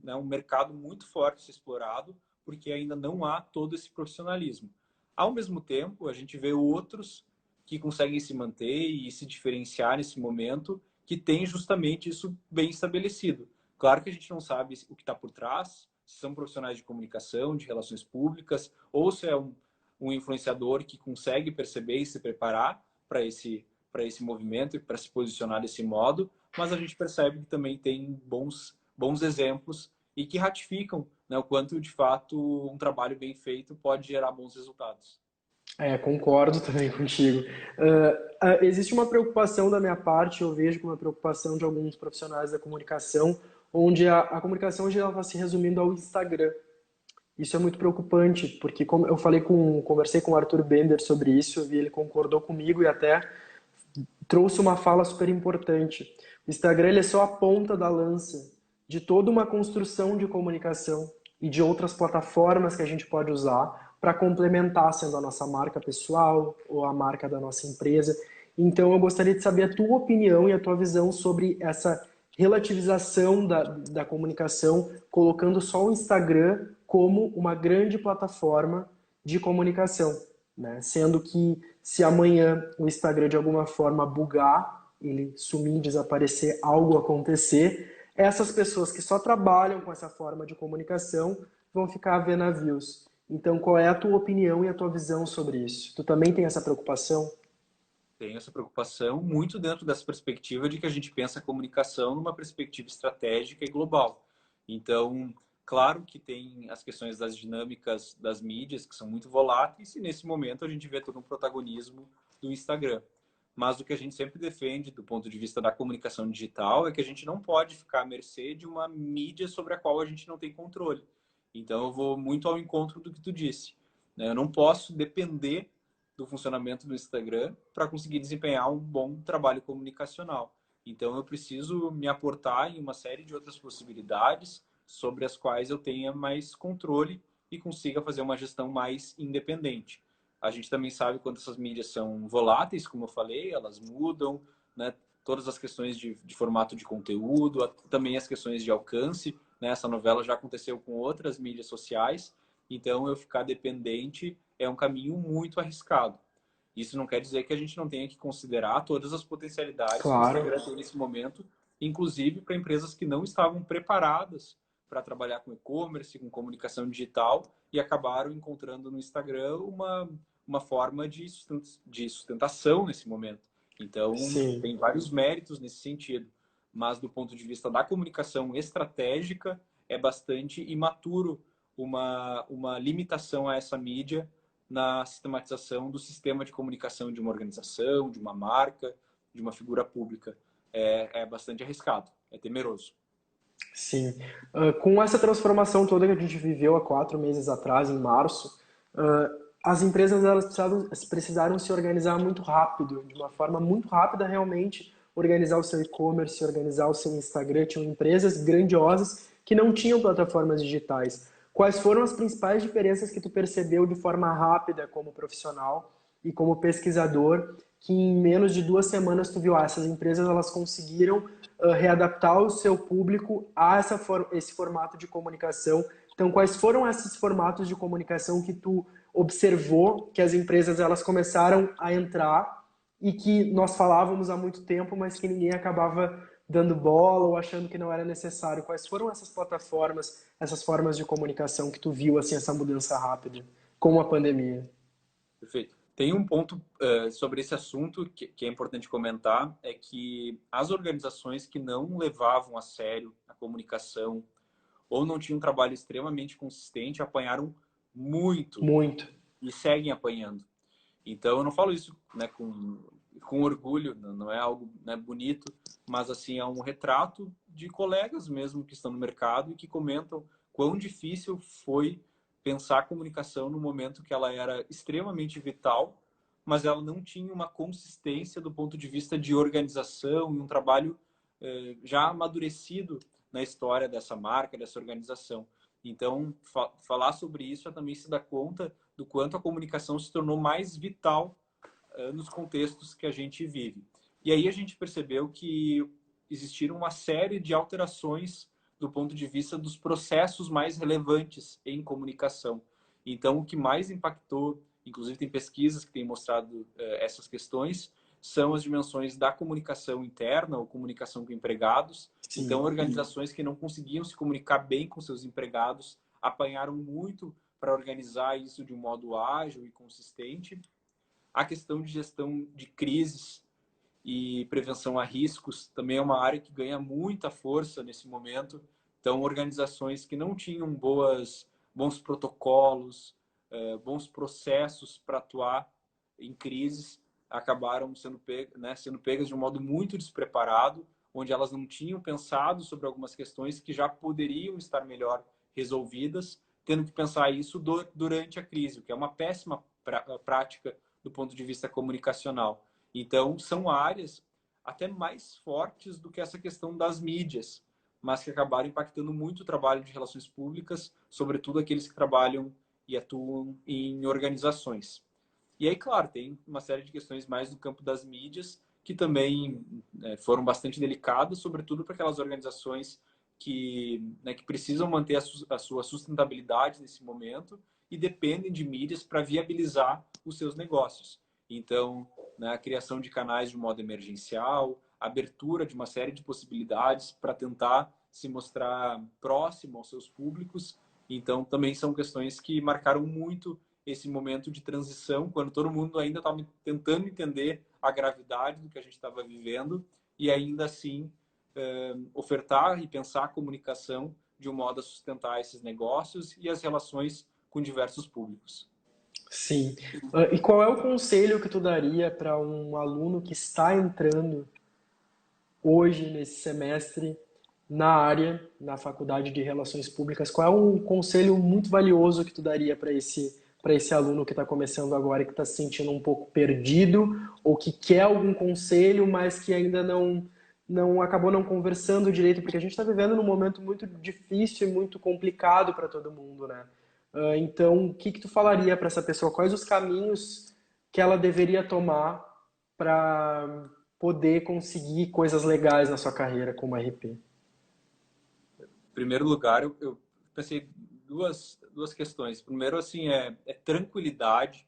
né, um mercado muito forte a ser explorado, porque ainda não há todo esse profissionalismo. Ao mesmo tempo, a gente vê outros que conseguem se manter e se diferenciar nesse momento, que tem justamente isso bem estabelecido. Claro que a gente não sabe o que está por trás, se são profissionais de comunicação, de relações públicas, ou se é um influenciador que consegue perceber e se preparar para esse movimento e para se posicionar desse modo, mas a gente percebe que também tem bons exemplos e que ratificam, né, o quanto, de fato, um trabalho bem feito pode gerar bons resultados. Concordo também contigo. Existe uma preocupação da minha parte, eu vejo como uma preocupação de alguns profissionais da comunicação, onde a comunicação hoje ela está se resumindo ao Instagram. Isso é muito preocupante, porque como eu conversei com o Arthur Bender sobre isso, eu vi ele concordou comigo e até trouxe uma fala super importante. O Instagram ele é só a ponta da lança de toda uma construção de comunicação e de outras plataformas que a gente pode usar para complementar, sendo a nossa marca pessoal ou a marca da nossa empresa. Então, eu gostaria de saber a tua opinião e a tua visão sobre essa relativização da comunicação, colocando só o Instagram como uma grande plataforma de comunicação, né? Sendo que se amanhã o Instagram de alguma forma bugar, ele sumir, desaparecer, algo acontecer, essas pessoas que só trabalham com essa forma de comunicação vão ficar a ver navios. Então, qual é a tua opinião e a tua visão sobre isso? Tu também tem essa preocupação? Tenho essa preocupação muito dentro dessa perspectiva de que a gente pensa a comunicação numa perspectiva estratégica e global. Então, claro que tem as questões das dinâmicas das mídias, que são muito voláteis, e nesse momento a gente vê todo um protagonismo do Instagram. Mas o que a gente sempre defende, do ponto de vista da comunicação digital, é que a gente não pode ficar à mercê de uma mídia sobre a qual a gente não tem controle. Então, eu vou muito ao encontro do que tu disse, né? Eu não posso depender do funcionamento do Instagram para conseguir desempenhar um bom trabalho comunicacional. Então, eu preciso me aportar em uma série de outras possibilidades sobre as quais eu tenha mais controle e consiga fazer uma gestão mais independente. A gente também sabe quando essas mídias são voláteis, como eu falei, elas mudam, né? Todas as questões de formato de conteúdo, também as questões de alcance, né? Essa novela já aconteceu com outras mídias sociais, então eu ficar dependente é um caminho muito arriscado. Isso não quer dizer que a gente não tenha que considerar todas as potencialidades que o Claro. Instagram tem nesse momento, inclusive para empresas que não estavam preparadas para trabalhar com e-commerce, com comunicação digital e acabaram encontrando no Instagram uma forma de sustentação nesse momento. Então, Sim. tem vários méritos nesse sentido, mas do ponto de vista da comunicação estratégica, é bastante imaturo uma limitação a essa mídia na sistematização do sistema de comunicação de uma organização, de uma marca, de uma figura pública. É bastante arriscado, é temeroso. Sim. Com essa transformação toda que a gente viveu há 4 meses atrás, em março, as empresas elas precisaram se organizar muito rápido, de uma forma muito rápida realmente, organizar o seu e-commerce, organizar o seu Instagram. Tinham empresas grandiosas que não tinham plataformas digitais. Quais foram as principais diferenças que tu percebeu de forma rápida como profissional e como pesquisador, que em menos de 2 semanas tu viu, essas empresas elas conseguiram readaptar o seu público a esse formato de comunicação. Então, quais foram esses formatos de comunicação que tu observou que as empresas elas começaram a entrar e que nós falávamos há muito tempo, mas que ninguém acabava dando bola ou achando que não era necessário? Quais foram essas plataformas, essas formas de comunicação que tu viu assim essa mudança rápida com a pandemia? Perfeito. Tem um ponto sobre esse assunto que é importante comentar, é que as organizações que não levavam a sério a comunicação ou não tinham um trabalho extremamente consistente apanharam muito Muito. e seguem apanhando. Então, eu não falo isso, né, com orgulho, não é algo, né, bonito, mas assim é um retrato de colegas mesmo que estão no mercado e que comentam quão difícil foi pensar a comunicação no momento que ela era extremamente vital, mas ela não tinha uma consistência do ponto de vista de organização e um trabalho já amadurecido na história dessa marca, dessa organização. Então, falar sobre isso é também se dar conta do quanto a comunicação se tornou mais vital nos contextos que a gente vive. E aí a gente percebeu que existiram uma série de alterações do ponto de vista dos processos mais relevantes em comunicação. Então, o que mais impactou inclusive tem pesquisas que têm mostrado essas questões, são as dimensões da comunicação interna ou comunicação com empregados. Então, Sim. organizações que não conseguiam se comunicar bem com seus empregados apanharam muito para organizar isso de um modo ágil e consistente. A questão de gestão de crises e prevenção a riscos também é uma área que ganha muita força nesse momento. Então, organizações que não tinham bons protocolos, bons processos para atuar em crises, acabaram sendo pegas de um modo muito despreparado, onde elas não tinham pensado sobre algumas questões que já poderiam estar melhor resolvidas, tendo que pensar isso durante a crise, o que é uma péssima prática do ponto de vista comunicacional. Então, são áreas até mais fortes do que essa questão das mídias, mas que acabaram impactando muito o trabalho de relações públicas, sobretudo aqueles que trabalham e atuam em organizações. E aí, claro, tem uma série de questões mais do campo das mídias que também foram bastante delicadas, sobretudo para aquelas organizações que precisam manter a sua sustentabilidade nesse momento e dependem de mídias para viabilizar os seus negócios. Então, a criação de canais de modo emergencial, abertura de uma série de possibilidades para tentar se mostrar próximo aos seus públicos. Então, também são questões que marcaram muito esse momento de transição, quando todo mundo ainda estava tentando entender a gravidade do que a gente estava vivendo e ainda assim ofertar e pensar a comunicação de um modo a sustentar esses negócios e as relações com diversos públicos. Sim. E qual é o conselho que tu daria para um aluno que está entrando hoje, nesse semestre, na área, na Faculdade de Relações Públicas? Qual é um conselho muito valioso que tu daria para esse aluno que está começando agora e que está se sentindo um pouco perdido ou que quer algum conselho, mas que ainda não acabou não conversando direito, porque a gente está vivendo num momento muito difícil e muito complicado para todo mundo, né? Então, o que tu falaria para essa pessoa? Quais os caminhos que ela deveria tomar para poder conseguir coisas legais na sua carreira como RP? Em primeiro lugar, eu pensei duas questões. Primeiro, assim, é tranquilidade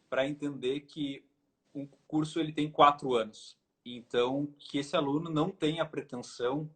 para entender que um curso ele tem 4 anos. Então, que esse aluno não tenha a pretensão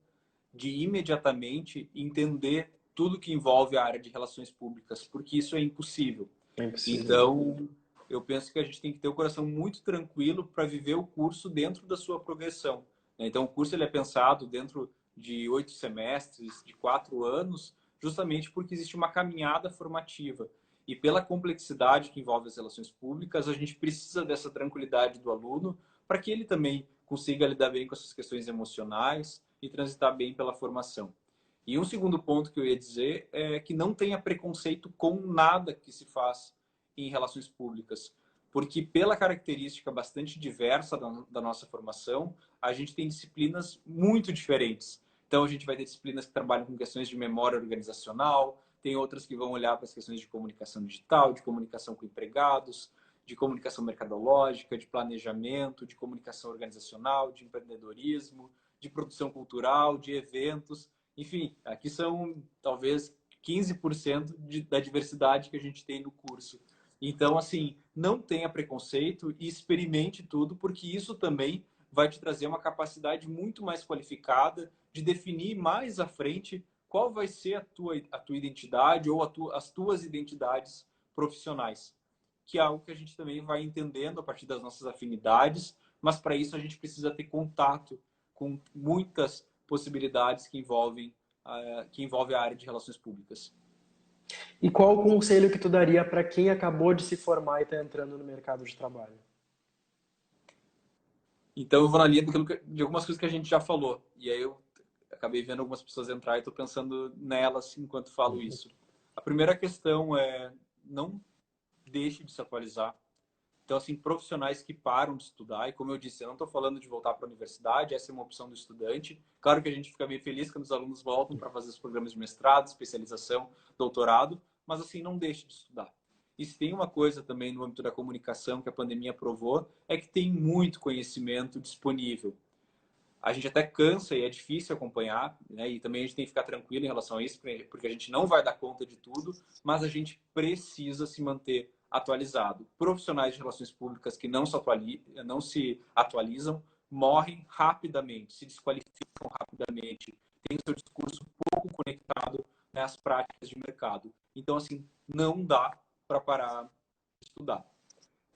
de imediatamente entender tudo que envolve a área de relações públicas, porque isso é impossível. É impossível. Então, eu penso que a gente tem que ter o coração muito tranquilo para viver o curso dentro da sua progressão. Então, o curso ele é pensado dentro de 8 semestres, de 4 anos, justamente porque existe uma caminhada formativa. E pela complexidade que envolve as relações públicas, a gente precisa dessa tranquilidade do aluno para que ele também consiga lidar bem com essas questões emocionais e transitar bem pela formação. E um segundo ponto que eu ia dizer é que não tenha preconceito com nada que se faz em relações públicas, porque pela característica bastante diversa da nossa formação, a gente tem disciplinas muito diferentes. Então a gente vai ter disciplinas que trabalham com questões de memória organizacional, tem outras que vão olhar para as questões de comunicação digital, de comunicação com empregados, de comunicação mercadológica, de planejamento, de comunicação organizacional, de empreendedorismo, de produção cultural, de eventos. Enfim, aqui são talvez 15% da diversidade que a gente tem no curso. Então, assim, não tenha preconceito e experimente tudo, porque isso também vai te trazer uma capacidade muito mais qualificada de definir mais à frente qual vai ser a tua identidade ou as tuas identidades profissionais, que é algo que a gente também vai entendendo a partir das nossas afinidades, mas para isso a gente precisa ter contato com muitas possibilidades que envolvem a área de relações públicas. E qual o conselho que tu daria para quem acabou de se formar e está entrando no mercado de trabalho? Então eu vou na linha de algumas coisas que a gente já falou. E aí eu acabei vendo algumas pessoas entrar e estou pensando nelas enquanto falo isso. A primeira questão é não deixe de se atualizar. Então, assim, profissionais que param de estudar, e como eu disse, eu não estou falando de voltar para a universidade, essa é uma opção do estudante. Claro que a gente fica bem feliz quando os alunos voltam para fazer os programas de mestrado, especialização, doutorado, mas assim, não deixe de estudar. E se tem uma coisa também no âmbito da comunicação que a pandemia provou, é que tem muito conhecimento disponível. A gente até cansa e é difícil acompanhar, né? E também a gente tem que ficar tranquilo em relação a isso, porque a gente não vai dar conta de tudo, mas a gente precisa se manter atualizado. Profissionais de relações públicas que não se atualizam morrem rapidamente, se desqualificam rapidamente, têm seu discurso pouco conectado, né, às práticas de mercado. Então, assim, não dá para parar de estudar.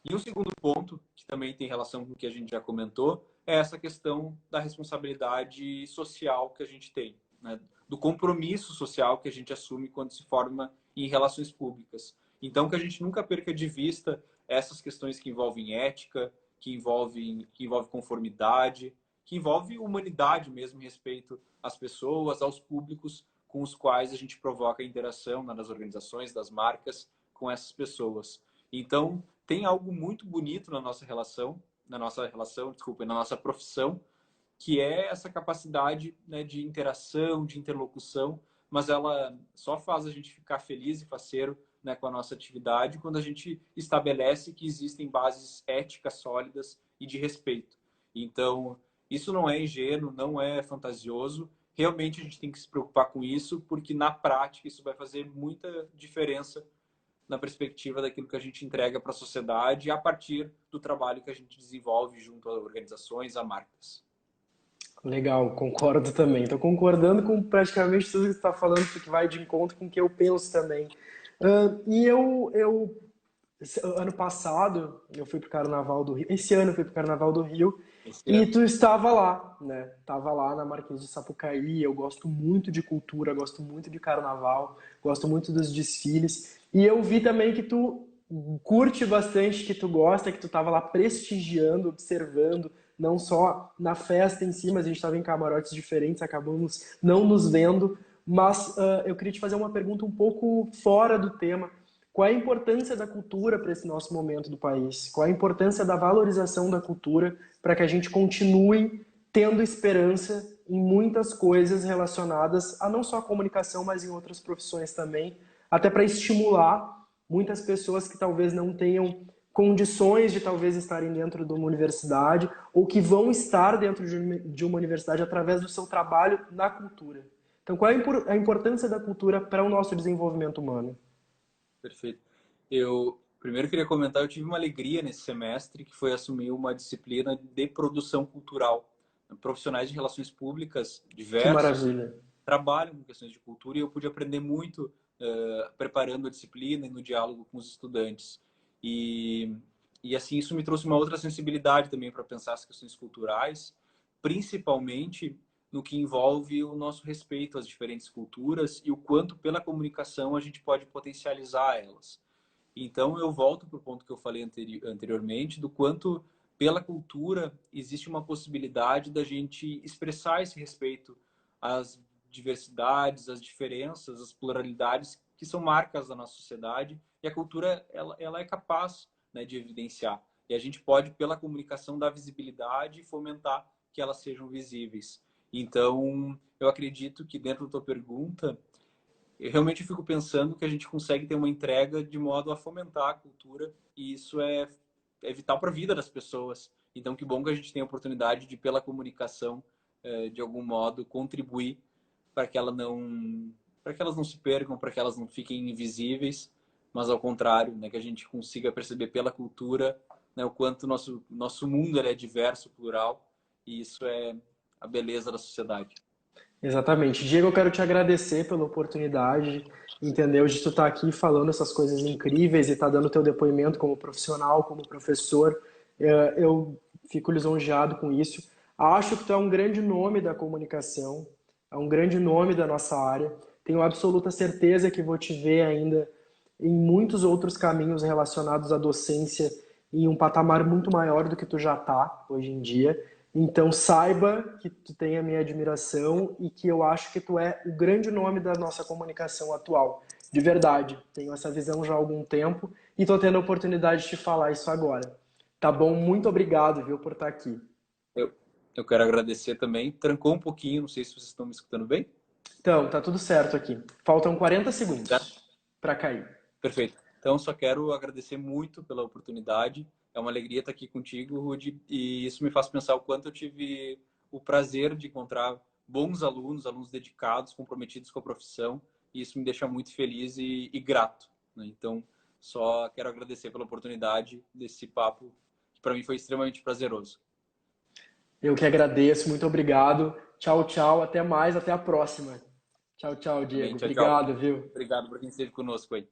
E o segundo ponto, que também tem relação com o que a gente já comentou, é essa questão da responsabilidade social que a gente tem, né? Do compromisso social que a gente assume quando se forma em relações públicas. Então, que a gente nunca perca de vista essas questões que envolvem ética, que envolve conformidade, que envolve humanidade mesmo, em respeito às pessoas, aos públicos com os quais a gente provoca a interação, né, das organizações, das marcas, com essas pessoas. Então, tem algo muito bonito desculpa, na nossa profissão, que é essa capacidade, né, de interação, de interlocução, mas ela só faz a gente ficar feliz e faceiro, né, com a nossa atividade quando a gente estabelece que existem bases éticas sólidas e de respeito. Então, isso não é ingênuo, não é fantasioso. Realmente a gente tem que se preocupar com isso, porque na prática isso vai fazer muita diferença na perspectiva daquilo que a gente entrega para a sociedade a partir do trabalho que a gente desenvolve junto a organizações, a marcas. Legal, concordo também. Estou concordando com praticamente tudo que você está falando, porque vai de encontro com o que eu penso também. Ano passado, eu fui pro Carnaval do Rio. Esse ano eu fui pro Carnaval do Rio Esse e ano. tu estava lá, né? Tava lá na Marquês de Sapucaí. Eu gosto muito de cultura, gosto muito de carnaval, gosto muito dos desfiles. E eu vi também que tu curte bastante, que tu gosta, que tu tava lá prestigiando, observando, não só na festa em si, mas a gente estava em camarotes diferentes, acabamos não nos vendo. Mas eu queria te fazer uma pergunta um pouco fora do tema. Qual é a importância da cultura para esse nosso momento do país? Qual é a importância da valorização da cultura para que a gente continue tendo esperança em muitas coisas relacionadas a não só a comunicação, mas em outras profissões também, até para estimular muitas pessoas que talvez não tenham condições de talvez estarem dentro de uma universidade ou que vão estar dentro de uma universidade através do seu trabalho na cultura. Então, qual é a importância da cultura para o nosso desenvolvimento humano? Perfeito. Eu primeiro queria comentar, eu tive uma alegria nesse semestre, que foi assumir uma disciplina de produção cultural. Profissionais de relações públicas Que diversos maravilha. trabalham com questões de cultura e eu pude aprender muito preparando a disciplina e no diálogo com os estudantes. E, e assim, isso me trouxe uma outra sensibilidade também para pensar as questões culturais, principalmente no que envolve o nosso respeito às diferentes culturas e o quanto pela comunicação a gente pode potencializar elas. Então eu volto para o ponto que eu falei anteriormente, do quanto pela cultura existe uma possibilidade da gente expressar esse respeito às diversidades, às diferenças, às pluralidades que são marcas da nossa sociedade, e a cultura ela é capaz, né, de evidenciar. E a gente pode, pela comunicação, dar visibilidade e fomentar que elas sejam visíveis. Então, eu acredito que dentro da tua pergunta, eu realmente fico pensando que a gente consegue ter uma entrega de modo a fomentar a cultura, e isso é vital para a vida das pessoas. Então, que bom que a gente tem a oportunidade de, pela comunicação, de algum modo, contribuir para que para que elas não se percam, para que elas não fiquem invisíveis, mas ao contrário, né, que a gente consiga perceber pela cultura, né, o quanto nosso mundo ele é diverso, plural, e isso é a beleza da sociedade. Exatamente. Diego, eu quero te agradecer pela oportunidade, entendeu? De tu estar aqui falando essas coisas incríveis e estar dando teu depoimento como profissional, como professor. Eu fico lisonjeado com isso. Acho que tu é um grande nome da comunicação, é um grande nome da nossa área. Tenho absoluta certeza que vou te ver ainda em muitos outros caminhos relacionados à docência em um patamar muito maior do que tu já está hoje em dia. Então saiba que tu tem a minha admiração e que eu acho que tu é o grande nome da nossa comunicação atual. De verdade, tenho essa visão já há algum tempo e estou tendo a oportunidade de te falar isso agora. Tá bom? Muito obrigado, viu, por estar aqui. Eu, eu quero agradecer também. Trancou um pouquinho, não sei se vocês estão me escutando bem. Então, tá tudo certo aqui. Faltam 40 Tá? segundos para cair. Perfeito. Então, só quero agradecer muito pela oportunidade. É uma alegria estar aqui contigo, Rudy, e isso me faz pensar o quanto eu tive o prazer de encontrar bons alunos, alunos dedicados, comprometidos com a profissão, e isso me deixa muito feliz e grato, né? Então, Só quero agradecer pela oportunidade desse papo, que para mim foi extremamente prazeroso. Eu que agradeço, muito obrigado. Tchau, tchau, até mais, até a próxima. Tchau, tchau, Também, Diego. tchau, tchau. Obrigado, viu? Obrigado por quem esteve conosco aí.